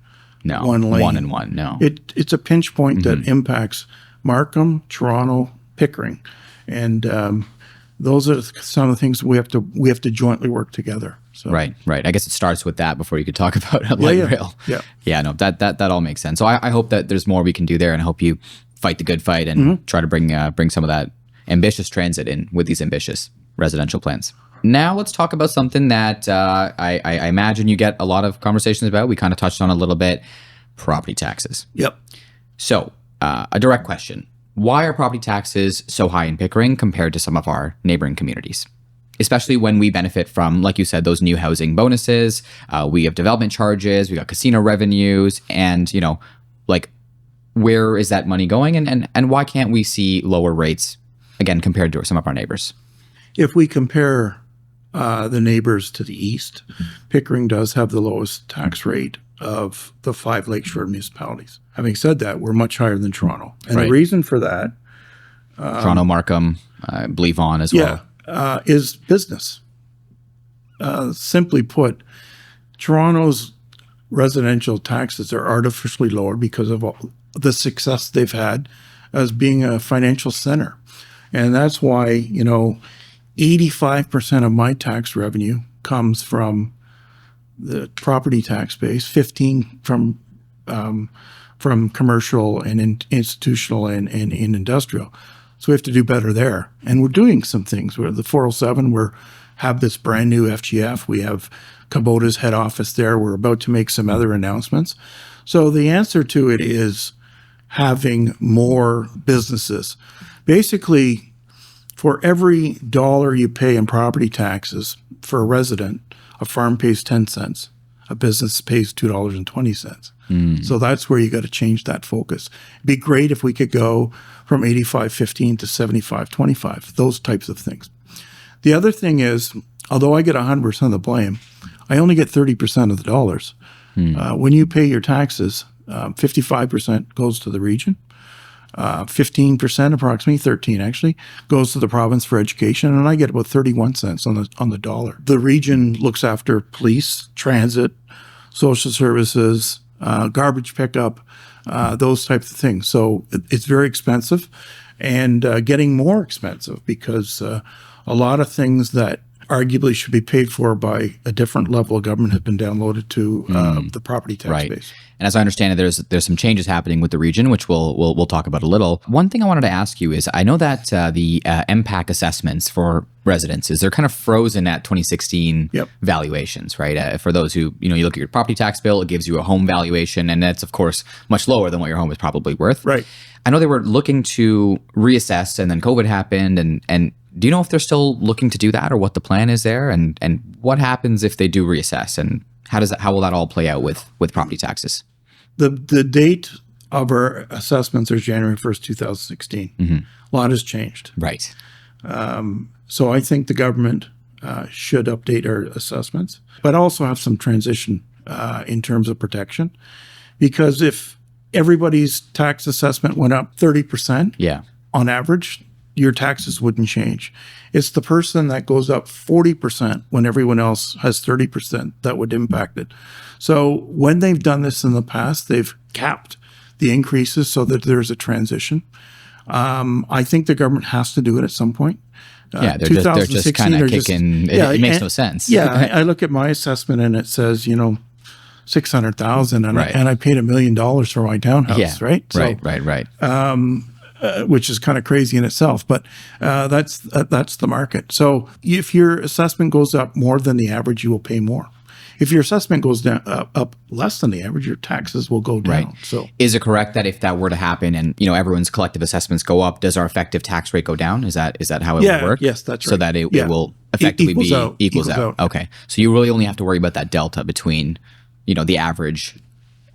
No, one lane. one and one. No, It's a pinch point that impacts Markham, Toronto, Pickering, and those are some of the things we have to jointly work together. So. right. I guess it starts with that before you could talk about a light rail. Yeah. No, that all makes sense. So I hope that there's more we can do there, and I hope you fight the good fight and try to bring some of that ambitious transit in with these ambitious residential plans. Now let's talk about something that I imagine you get a lot of conversations about. We kind of touched on a little bit: property taxes. Yep. So a direct question: why are property taxes so high in Pickering compared to some of our neighboring communities? Especially when we benefit from, like you said, those new housing bonuses. We have development charges, we got casino revenues, and where is that money going? And why can't we see lower rates again compared to some of our neighbors? If we compare the neighbors to the east, Pickering does have the lowest tax rate of the 5 Lakeshore municipalities. Having said that, we're much higher than Toronto. And Right. the reason for that, Toronto, Markham, I believe on as well. is business. Simply put, Toronto's residential taxes are artificially lower because of all the success they've had as being a financial center. And that's why, 85% of my tax revenue comes from the property tax base, 15 from commercial and institutional and industrial. So we have to do better there. And we're doing some things. We're the 407, we have this brand new FGF. We have Kubota's head office there. We're about to make some other announcements. So the answer to it is having more businesses. Basically, for every dollar you pay in property taxes for a resident, a farm pays 10 cents. A business pays $2.20. So that's where you got to change that focus. It'd be great if we could go from 85-15 to 75-25, those types of things. The other thing is, although I get 100% of the blame, I only get 30% of the dollars. When you pay your taxes, 55% goes to the region. 15%, approximately 13 actually, goes to the province for education, and I get about 31 cents on the dollar. The region looks after police, transit, social services, garbage pickup, those types of things. So it's very expensive, and getting more expensive because a lot of things that arguably should be paid for by a different level of government have been downloaded to the property tax base. And as I understand it, there's some changes happening with the region, which we'll talk about a little. One thing I wanted to ask you is, I know that the MPAC assessments for residences, they're kind of frozen at 2016 valuations, right? For those who, you look at your property tax bill, it gives you a home valuation, and that's, of course, much lower than what your home is probably worth. Right. I know they were looking to reassess, and then COVID happened, and do you know if they're still looking to do that, or what the plan is there, and what happens if they do reassess, and how will that all play out with property taxes? The date of our assessments is January 1st, 2016. A lot has changed. Right. So I think the government should update our assessments, but also have some transition in terms of protection. Because if everybody's tax assessment went up 30% on average, your taxes wouldn't change. It's the person that goes up 40% when everyone else has 30% that would impact it. So when they've done this in the past, they've capped the increases so that there's a transition. I think the government has to do it at some point. They're just kind of kicking. It makes no sense. I look at my assessment and it says, $600,000, and I paid $1 million for my townhouse, right? So, right. which is kind of crazy in itself, but that's the market. So if your assessment goes up more than the average, you will pay more. if your assessment goes down up less than the average, your taxes will go down. Right. So is it correct that if that were to happen and, everyone's collective assessments go up, does our effective tax rate go down? Is that how it would work? Yes, that's right. So that it will effectively equals out. Okay. So you really only have to worry about that delta between, the average.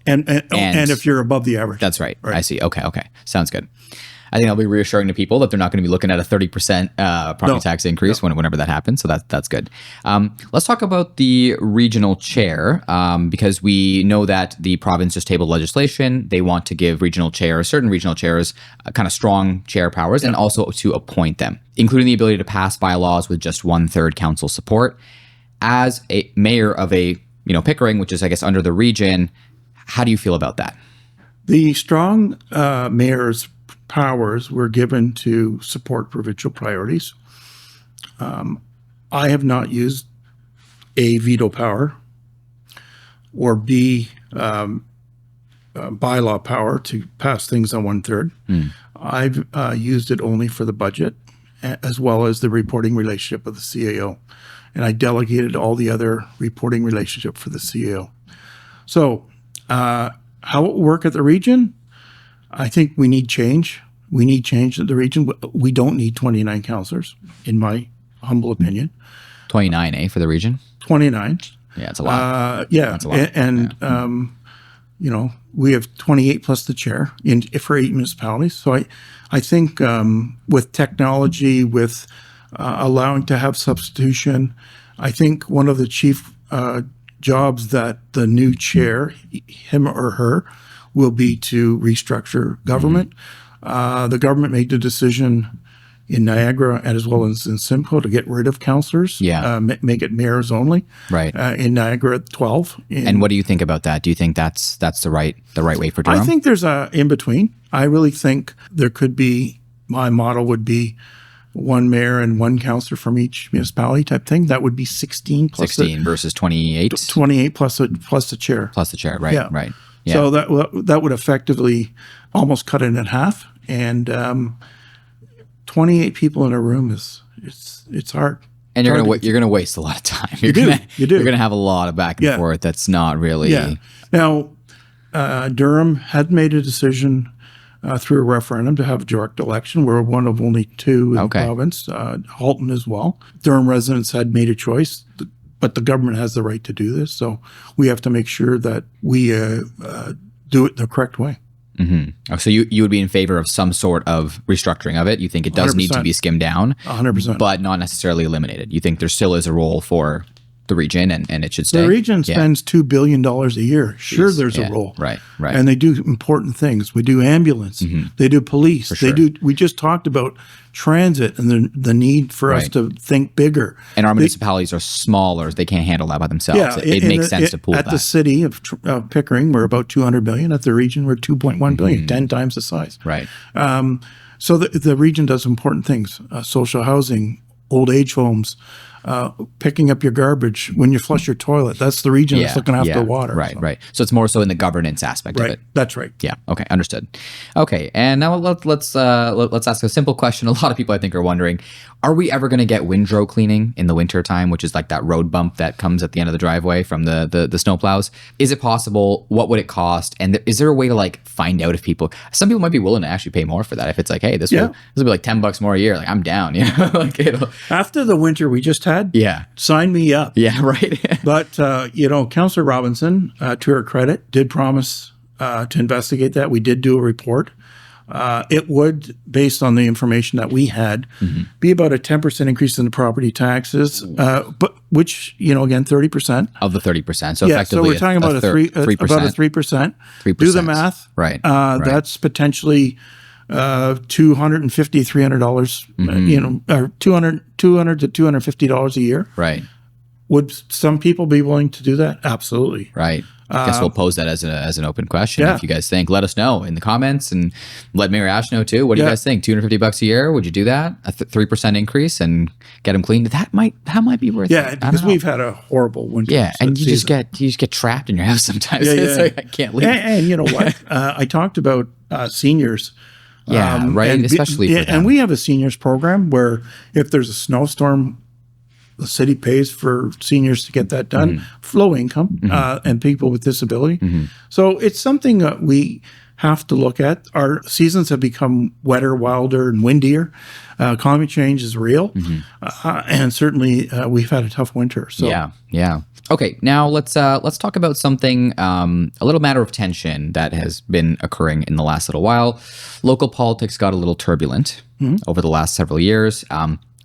And if you're above the average. That's right. I see. Okay. Sounds good. I think that'll be reassuring to people that they're not going to be looking at a 30% property tax increase whenever that happens. So that's good. Let's talk about the regional chair because we know that the province just tabled legislation. They want to give certain regional chairs kind of strong chair powers and also to appoint them, including the ability to pass bylaws with just 1/3 council support. As a mayor of a Pickering, which is I guess under the region, how do you feel about that? The strong mayor's powers were given to support provincial priorities. I have not used A, veto power, or B, bylaw power to pass things on 1/3. I've used it only for the budget as well as the reporting relationship with the CAO. And I delegated all the other reporting relationship for the CAO. So how it will work at the region, I think we need change. We need change at the region. We don't need 29 councillors, in my humble opinion. 29, for the region? 29. Yeah, it's a lot. That's a lot. And we have 28 plus the chair for 8 municipalities. So I think with technology, with allowing to have substitution, I think one of the chief jobs that the new chair, him or her, will be to restructure government. The government made the decision in Niagara as well as in Simcoe to get rid of councillors, make it mayors only. Right. In Niagara, 12. And what do you think about that? Do you think that's the right way for Durham? I think there's a in between. I really think there could be. My model would be 1 mayor and 1 councillor from each municipality type thing. That would be 16 plus 16 versus 28. 28 plus the chair. Plus the chair. Right. Yeah. Right. Yeah. So that would effectively almost cut it in half. And 28 people in a room it's hard. And you're gonna waste a lot of time. You do. You're gonna have a lot of back and forth. That's not really. Yeah. Now, Durham had made a decision through a referendum to have a direct election. We're one of only 2 in the province. Halton as well. Durham residents had made a choice, but the government has the right to do this. So we have to make sure that we do it the correct way. Mm-hmm. So you would be in favor of some sort of restructuring of it? You think it does 100%. Need to be skimmed down? 100%. But not necessarily eliminated? You think there still is a role for the region and it should stay? The region spends $2 billion a year. Sure, there's a role. Right. And they do important things. We do ambulance. They do police. Sure. We just talked about transit and the need for us to think bigger. And our municipalities are smaller. They can't handle that by themselves. Yeah, it makes sense to pool that. At the city of Pickering, we're about $200 billion. At the region, we're $2.1 billion, 10 times the size. Right. So the region does important things, social housing, old age homes, picking up your garbage when you flush your toilet. That's the region that's looking after water. Right. So it's more so in the governance aspect of it. That's right. Yeah. Okay. Understood. Okay. And now let's ask a simple question. A lot of people I think are wondering, are we ever going to get windrow cleaning in the winter time, which is like that road bump that comes at the end of the driveway from the snowplows? Is it possible? What would it cost? And is there a way to like find out if some people might be willing to actually pay more for that? If it's like, hey, this will be like $10 more a year. Like I'm down, like after the winter we just had, sign me up. Yeah, right. But Councillor Robinson, to her credit, did promise to investigate that. We did do a report. It would, based on the information that we had, be about a 10% increase in the property taxes, but which, again, 30%. Of the 30%. So yeah, effectively so we're talking about a 3%. About a 3%. 3%. Do the math. Right. That's potentially $250, $300, or $200 to $250 a year. Right. Would some people be willing to do that? Absolutely. Right. I guess we'll pose that as an open question. If you guys think, let us know in the comments and let Mayor Ashe know too. What do you guys think? $250 a year? Would you do that? A 3% increase and get them cleaned? That might be worth it. Yeah, because we've had a horrible winter. Yeah, and you just get trapped in your house sometimes. It's like, I can't leave. And you know what? I talked about seniors. Yeah, right. Especially for them. And we have a seniors program where if there's a snowstorm the city pays for seniors to get that done, low income, and people with disability. So it's something that we have to look at. Our seasons have become wetter, wilder, and windier. Climate change is real, and certainly we've had a tough winter. So yeah. Okay, now let's talk about something, a little matter of tension that has been occurring in the last little while. Local politics got a little turbulent over the last several years.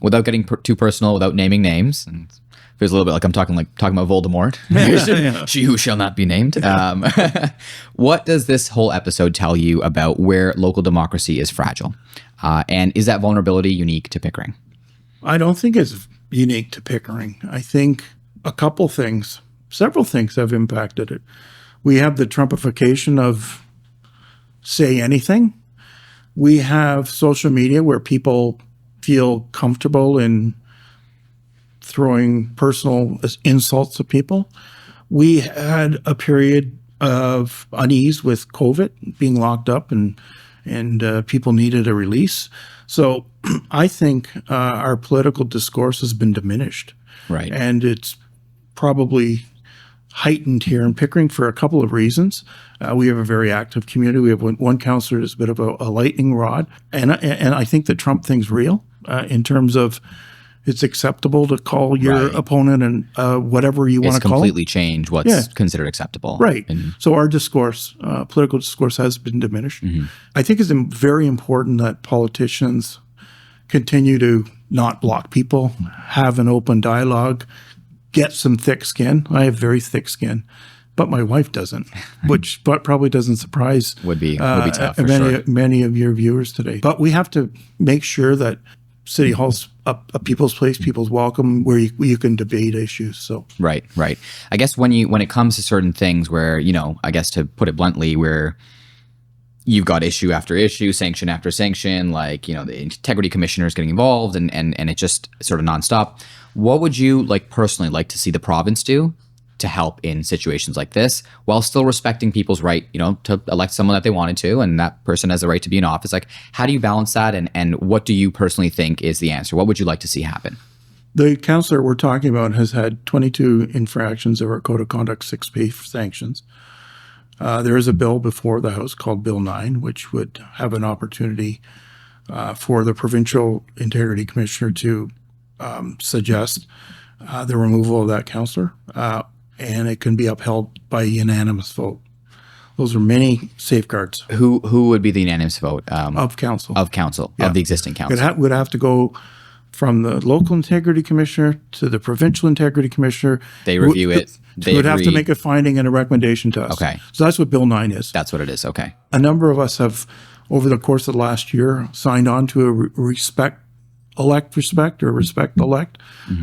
Without getting too personal, without naming names, and it feels a little bit like I'm talking about Voldemort. She who shall not be named. What does this whole episode tell you about where local democracy is fragile? And is that vulnerability unique to Pickering? I don't think it's unique to Pickering. I think several things have impacted it. We have the Trumpification of say anything. We have social media where people feel comfortable in throwing personal insults at people. We had a period of unease with COVID, being locked up, and people needed a release. So I think our political discourse has been diminished. Right. And it's probably heightened here in Pickering for a couple of reasons. We have a very active community. We have one councillor that's a bit of a lightning rod. And I think the Trump thing's real in terms of it's acceptable to call your opponent and whatever you want to call it. It's completely changed what's considered acceptable. Right. So our discourse, political discourse has been diminished. I think it's very important that politicians continue to not block people, have an open dialogue, get some thick skin. I have very thick skin, but my wife doesn't, which probably doesn't surprise would be tough for sure. Many of your viewers today. But we have to make sure that City Hall's a people's place, people's welcome, where you can debate issues. So right. I guess when it comes to certain things where, I guess to put it bluntly, where you've got issue after issue, sanction after sanction, like, the integrity commissioner is getting involved and it's just sort of nonstop. What would you personally like to see the province do to help in situations like this while still respecting people's right, to elect someone that they wanted to, and that person has the right to be in office? Like, how do you balance that? And what do you personally think is the answer? What would you like to see happen? The councillor we're talking about has had 22 infractions of our code of conduct 6P sanctions. There is a bill before the House called Bill 9, which would have an opportunity for the Provincial Integrity Commissioner to suggest the removal of that councillor, and it can be upheld by unanimous vote. Those are many safeguards. Who would be the unanimous vote? Of council. Of council, of the existing council. It would have to go from the local integrity commissioner to the provincial integrity commissioner. They review it. They would have to make a finding and a recommendation to us. Okay. So that's what Bill 9 is. That's what it is. Okay. A number of us have, over the course of the last year, signed on to a respect elect,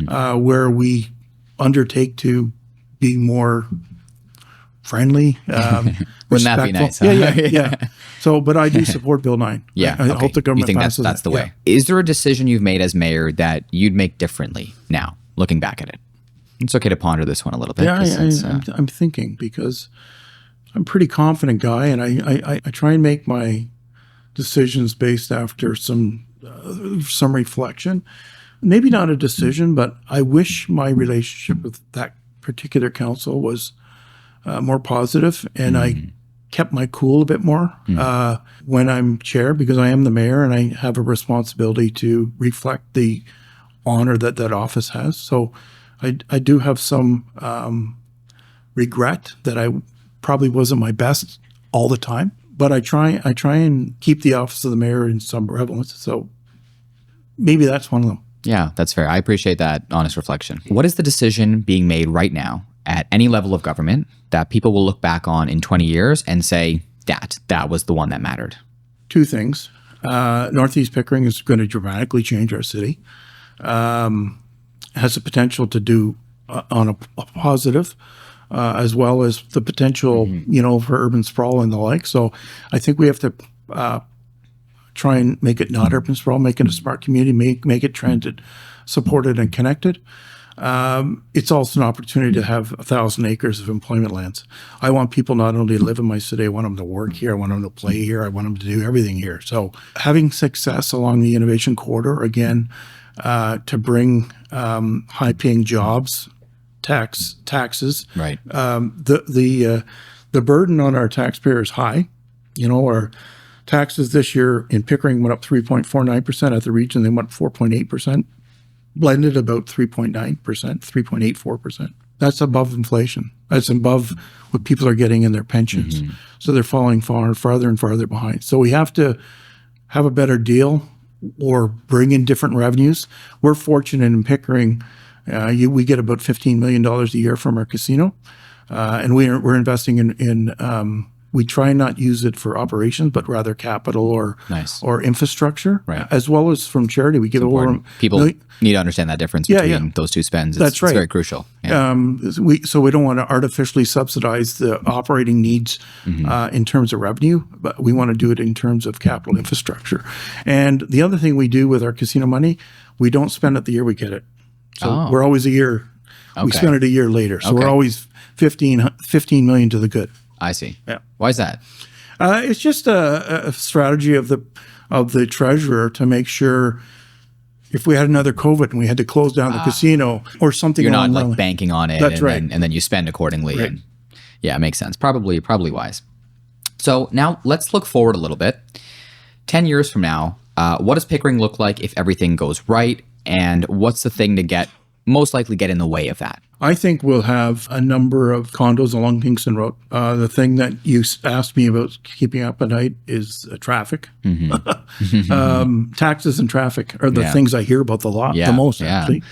where we undertake to be more friendly, Wouldn't that be nice? Huh? Yeah. So, but I do support Bill 9. Yeah. I hope the government passes that's the it. way. Is there a decision you've made as mayor that you'd make differently now, looking back at it? It's okay to ponder this one a little bit. Yeah, I'm thinking, because I'm a pretty confident guy, and I try and make my decisions based after some reflection. Maybe not a decision, but I wish my relationship with that particular council was more positive, and I kept my cool a bit more when I'm chair, because I am the mayor and I have a responsibility to reflect the honor that office has. So I do have some regret that I probably wasn't my best all the time, but I try and keep the office of the mayor in some relevance. So maybe that's one of them. Yeah, that's fair. I appreciate that honest reflection. What is the decision being made right now at any level of government that people will look back on in 20 years and say, that was the one that mattered? Two things. Northeast Pickering is going to dramatically change our city. Has the potential to do on a positive, as well as the potential, for urban sprawl and the like. So I think we have to try and make it not urban sprawl, make it a smart community, make it transit supported and connected. It's also an opportunity to have 1,000 acres of employment lands. I want people not only to live in my city, I want them to work here, I want them to play here, I want them to do everything here. So having success along the innovation corridor, again, to bring high-paying jobs, taxes. Right. The burden on our taxpayers is high. Our taxes this year in Pickering went up 3.49%. At the region, they went up 4.8%. Blended about 3.9%, 3.84%. That's above inflation. That's above what people are getting in their pensions. So they're falling farther and farther behind. So we have to have a better deal or bring in different revenues. We're fortunate in Pickering. We get about $15 million a year from our casino. And we're investing in we try not use it for operations, but rather capital or infrastructure, as well as from charity. We give over. People need to understand that difference between those two spends. That's right. It's very crucial. So we don't want to artificially subsidize the operating needs in terms of revenue, but we want to do it in terms of capital infrastructure. And the other thing we do with our casino money, we don't spend it the year we get it. So we're always a year. We spend it a year later. So we're always 15 million to the good. I see. Yeah. Why is that? It's just a strategy of the treasurer to make sure if we had another COVID and we had to close down the casino or something. You're not like banking on it. That's right. And then you spend accordingly. Right. And yeah, it makes sense. Probably wise. So now let's look forward a little bit. 10 years from now, what does Pickering look like if everything goes right? And what's the thing to most likely get in the way of that? I think we'll have a number of condos along Kingston Road. The thing that you asked me about keeping up at night is traffic. Taxes and traffic are the things I hear about the most, actually.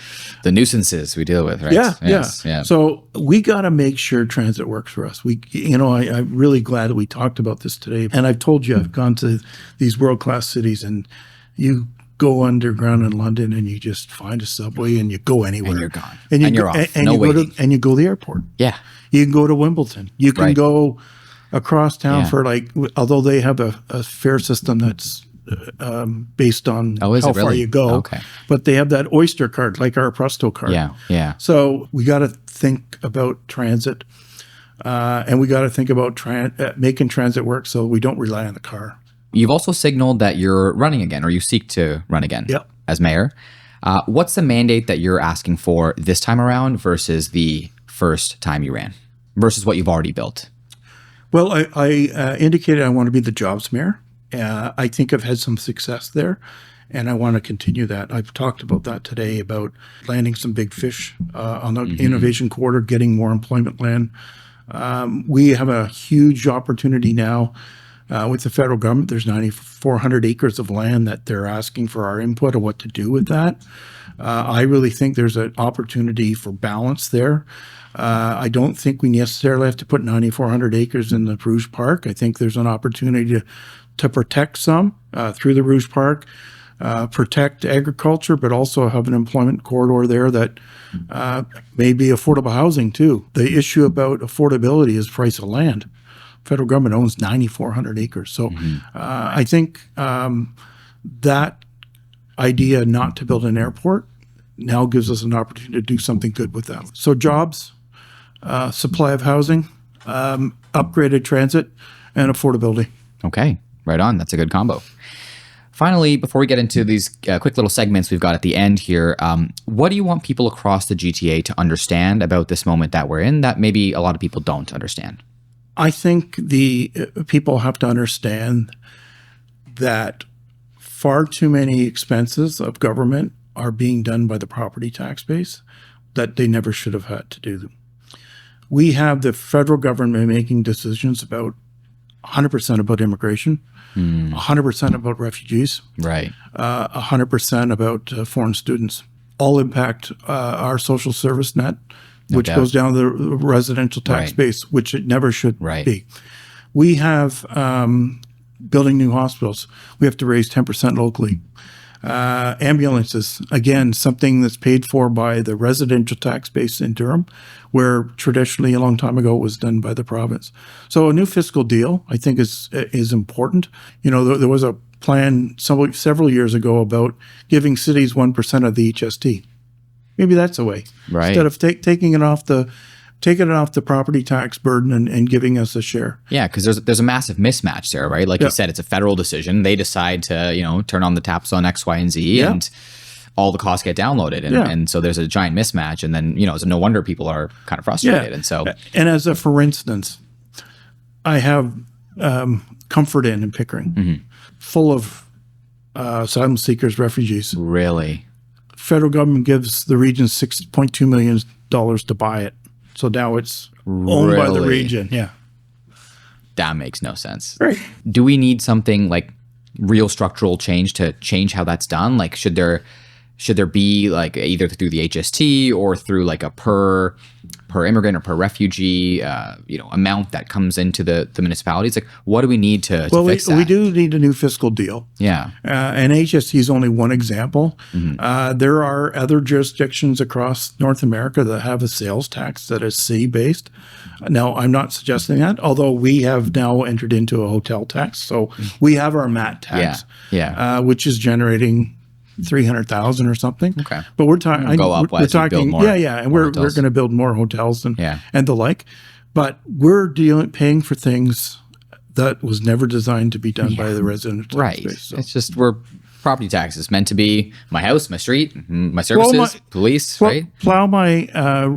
The nuisances we deal with, right? Yeah. So we got to make sure transit works for us. I'm really glad that we talked about this today. And I've told you, I've gone to these world-class cities, and you go underground in London and you just find a subway and you go anywhere. And you're gone. And you're off. And no you waiting. and you go to the airport. Yeah. You can go to Wimbledon. You can go across town for although they have a fare system that's based on how far you go. Okay. But they have that Oyster card, like our Presto card. Yeah. So we got to think about transit and we got to think about making transit work so we don't rely on the car. You've also signaled that you're running again, or you seek to run again as mayor. What's the mandate that you're asking for this time around versus the first time you ran, versus what you've already built? Well, I indicated I want to be the jobs mayor. I think I've had some success there, and I want to continue that. I've talked about that today, about landing some big fish on the innovation corridor, getting more employment land. We have a huge opportunity now. With the federal government, there's 9,400 acres of land that they're asking for our input on what to do with that. I really think there's an opportunity for balance there. I don't think we necessarily have to put 9,400 acres in the Rouge Park. I think there's an opportunity to protect some through the Rouge Park, protect agriculture, but also have an employment corridor there that may be affordable housing too. The issue about affordability is price of land. Federal government owns 9,400 acres. So I think that idea not to build an airport now gives us an opportunity to do something good with that. So jobs, supply of housing, upgraded transit, and affordability. Okay, right on. That's a good combo. Finally, before we get into these quick little segments we've got at the end here, what do you want people across the GTA to understand about this moment that we're in that maybe a lot of people don't understand? I think the people have to understand that far too many expenses of government are being done by the property tax base that they never should have had to do them. We have the federal government making decisions about 100% about immigration, 100% about refugees, right? 100% about foreign students. All impact our social service net, which goes down the residential tax base, which it never should be. We have building new hospitals. We have to raise 10% locally. Ambulances, again, something that's paid for by the residential tax base in Durham, where traditionally a long time ago it was done by the province. So a new fiscal deal, I think, is important. There was a plan several years ago about giving cities 1% of the HST. Maybe that's a way. Right. Instead of taking it off the property tax burden and giving us a share. Yeah, because there's a massive mismatch there, right? Like you said, it's a federal decision. They decide to, turn on the taps on X, Y, and Z, and all the costs get downloaded. And so there's a giant mismatch. And then, so no wonder people are kind of frustrated. And so, and as a for instance, I have Comfort Inn in Pickering, full of asylum seekers, refugees. Really? Federal government gives the region $6.2 million to buy it. So now it's owned by the region. Yeah. That makes no sense. Right. Do we need something like real structural change to change how that's done? Like, should there be like either through the HST or through like a per immigrant or per refugee, amount that comes into the municipalities? Like, what do we need to fix that? We do need a new fiscal deal. Yeah. And HST is only one example. There are other jurisdictions across North America that have a sales tax that is city-based. Now, I'm not suggesting that, although we have now entered into a hotel tax. So we have our MAT tax, which is generating 300,000 or something. Okay. But we're talking, we're talking, and we're going to build more hotels and the like. But we're paying for things that was never designed to be done by the resident. Right. Space, so. It's just we're property taxes meant to be my house, my street, my services, police, right? Plow my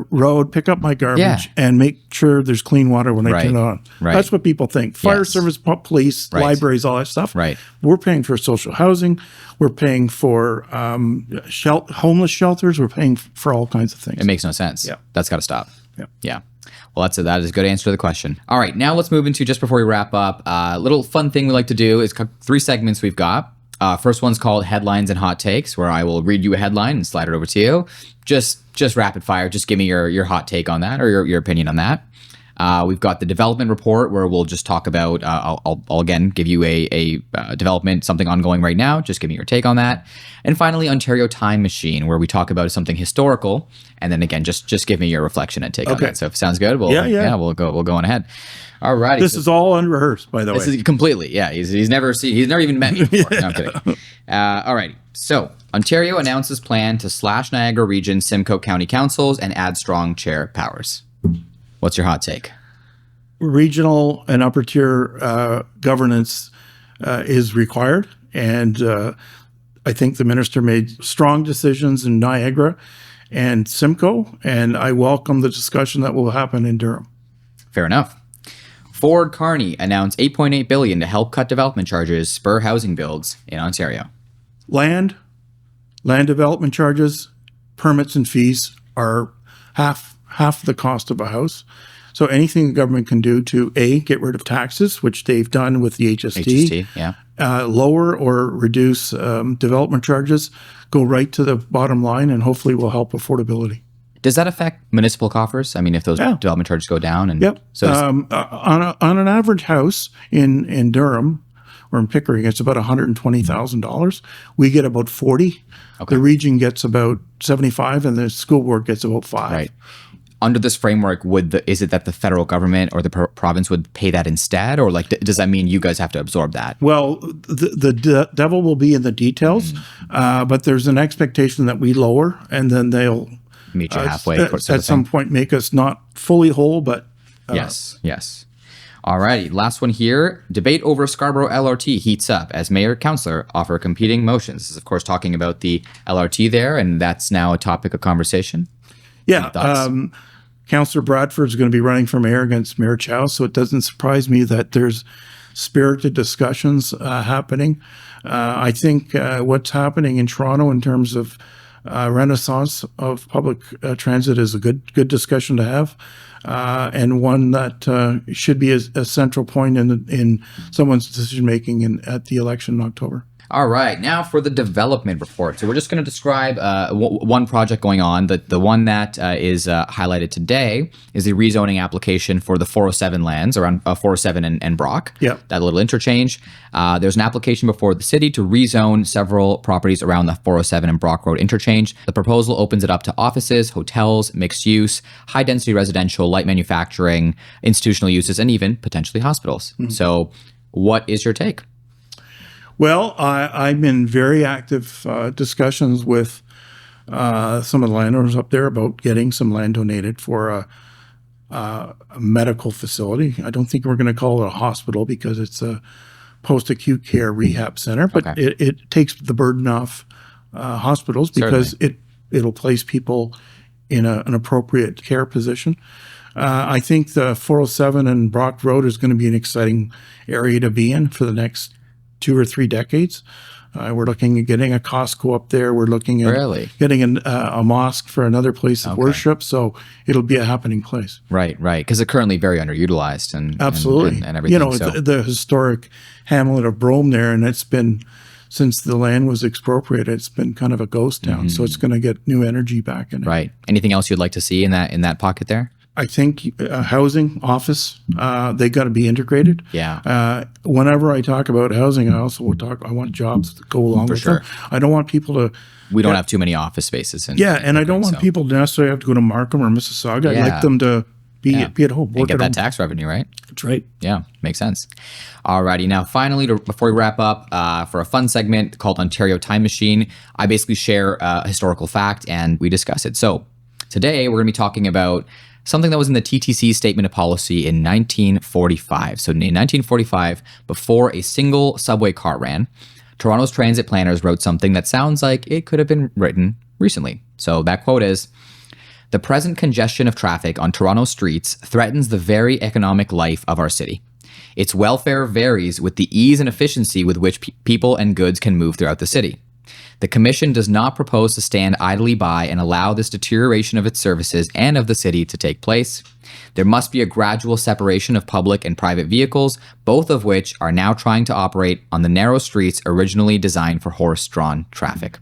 road, pick up my garbage, and make sure there's clean water when I turn it on. Right. That's what people think. Fire service, police, libraries, all that stuff. Right. We're paying for social housing. We're paying for homeless shelters. We're paying for all kinds of things. It makes no sense. Yeah. That's got to stop. Yeah. Well, that is a good answer to the question. All right, now let's move into, just before we wrap up, a little fun thing we like to do is 3 segments we've got. First one's called Headlines and Hot Takes, where I will read you a headline and slide it over to you. Just rapid fire. Just give me your hot take on that, or your opinion on that. We've got the development report, where we'll just talk about, I'll again give you a development, something ongoing right now. Just give me your take on that. And finally, Ontario Time Machine, where we talk about something historical. And then again, just give me your reflection and take on that. So if it sounds good, we'll go on ahead. All righty. This is all unrehearsed, by the way. This is completely, He's never even met me before. No, I'm kidding. All righty. So Ontario announces plan to slash Niagara Region Simcoe County Councils and add strong chair powers. What's your hot take? Regional and upper tier governance is required, and I think the minister made strong decisions in Niagara and Simcoe, and I welcome the discussion that will happen in Durham. Fair enough. Ford Carney announced $8.8 billion to help cut development charges, spur housing builds in Ontario. Land development charges, permits and fees are half the cost of a house. So anything the government can do to get rid of taxes, which they've done with the HST, lower or reduce development charges, go right to the bottom line, and hopefully will help affordability. Does that affect municipal coffers? I mean, if those development charges go down, and so on an average house in Durham or in Pickering, it's about $120,000. We get about 40. Okay. The region gets about 75, and the school board gets about 5. Right. Under this framework, is it that the federal government or the province would pay that instead, or like does that mean you guys have to absorb that? Well, the devil will be in the details, but there's an expectation that we lower, and then they'll meet you halfway at some point, make us not fully whole, but yes. All righty, last one here. Debate over Scarborough LRT heats up as mayor councillor offer competing motions. This is, of course, talking about the LRT there, and that's now a topic of conversation. Yeah. Councillor Bradford is going to be running for mayor against Mayor Chow, so it doesn't surprise me that there's spirited discussions happening. I think what's happening in Toronto in terms of renaissance of public transit is a good discussion to have, and one that should be a central point in someone's decision making at the election in October. All right, now for the development report. So we're just going to describe one project going on. The one that is highlighted today is the rezoning application for the 407 lands around 407 and Brock. Yeah. That little interchange. There's an application before the city to rezone several properties around the 407 and Brock Road interchange. The proposal opens it up to offices, hotels, mixed use, high density residential, light manufacturing, institutional uses, and even potentially hospitals. Mm-hmm. So what is your take? Well, I'm in very active discussions with some of the landowners up there about getting some land donated for a medical facility. I don't think we're going to call it a hospital because it's a post-acute care rehab center, but Okay. it takes the burden off hospitals because it'll place people in an appropriate care position. I think the 407 and Brock Road is going to be an exciting area to be in for the next 2 or 3 decades. We're looking at getting a Costco up there. We're looking at getting a mosque for another place of worship. So it'll be a happening place. Right. Because they're currently very underutilized and absolutely and everything. You know, the historic hamlet of Brome there, and it's been, since the land was expropriated, it's been kind of a ghost town. So it's going to get new energy back in it. Right. Anything else you'd like to see in that pocket there? I think housing, office, they got to be integrated. Yeah. Whenever I talk about housing, I also I want jobs to go along with them. I don't want people to. We don't have too many office spaces. And I don't want people to necessarily have to go to Markham or Mississauga. I'd like them to be at home. And get that tax revenue, right? That's right. Yeah, makes sense. Alrighty, now finally, before we wrap up, for a fun segment called Ontario Time Machine, I basically share a historical fact and we discuss it. So today we're going to be talking about something that was in the TTC Statement of Policy in 1945. So in 1945, before a single subway car ran, Toronto's transit planners wrote something that sounds like it could have been written recently. So that quote is, "The present congestion of traffic on Toronto streets threatens the very economic life of our city. Its welfare varies with the ease and efficiency with which people and goods can move throughout the city. The Commission does not propose to stand idly by and allow this deterioration of its services and of the city to take place. There must be a gradual separation of public and private vehicles, both of which are now trying to operate on the narrow streets originally designed for horse-drawn traffic."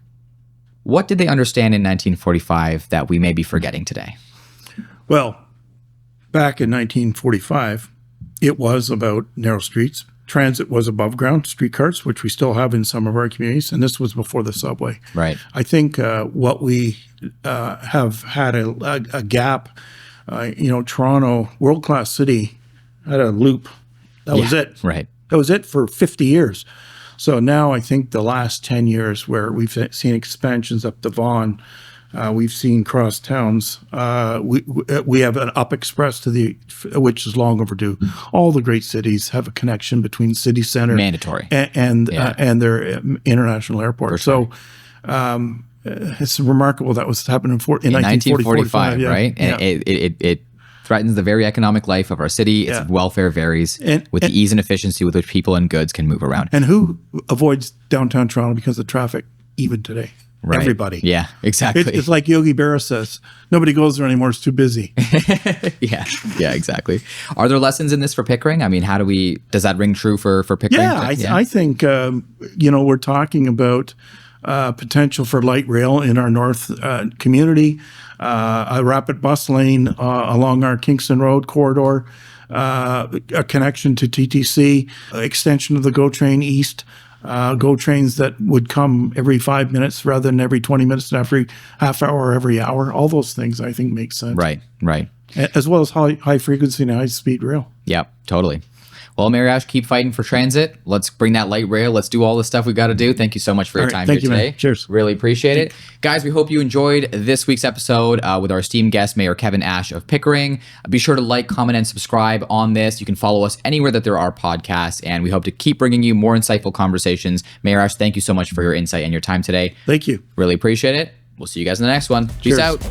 What did they understand in 1945 that we may be forgetting today? Well, back in 1945, it was about narrow streets. Transit was above ground, streetcars, which we still have in some of our communities, and this was before the subway. Right. I think what we have had a gap, Toronto, world-class city, had a loop. That was it. Right. That was it for 50 years. So now I think the last 10 years where we've seen expansions up to Vaughan, we've seen cross towns. We have an up express which is long overdue. All the great cities have a connection between city center Mandatory. and their international airport. Sure. So it's remarkable that was happening in 1945, right? Yeah. And it threatens the very economic life of our city. Its welfare varies with the ease and efficiency with which people and goods can move around. And who avoids downtown Toronto because of traffic even today? Right. Everybody. Yeah, exactly. It's like Yogi Berra says, nobody goes there anymore. It's too busy. Yeah, exactly. Are there lessons in this for Pickering? I mean, does that ring true for Pickering? Yeah, I think, we're talking about potential for light rail in our north community, a rapid bus lane along our Kingston Road corridor, a connection to TTC, extension of the GO train east, GO trains that would come every 5 minutes rather than every 20 minutes and every half hour or every hour. All those things I think make sense. Right. As well as high frequency and high speed rail. Yeah, totally. Well, Mayor Ashe, keep fighting for transit. Let's bring that light rail. Let's do all the stuff we've got to do. Thank you so much for your time here today. Man. Cheers. Really appreciate it. Guys, we hope you enjoyed this week's episode with our esteemed guest, Mayor Kevin Ashe of Pickering. Be sure to like, comment, and subscribe on this. You can follow us anywhere that there are podcasts, and we hope to keep bringing you more insightful conversations. Mayor Ashe, thank you so much for your insight and your time today. Thank you. Really appreciate it. We'll see you guys in the next one. Peace out.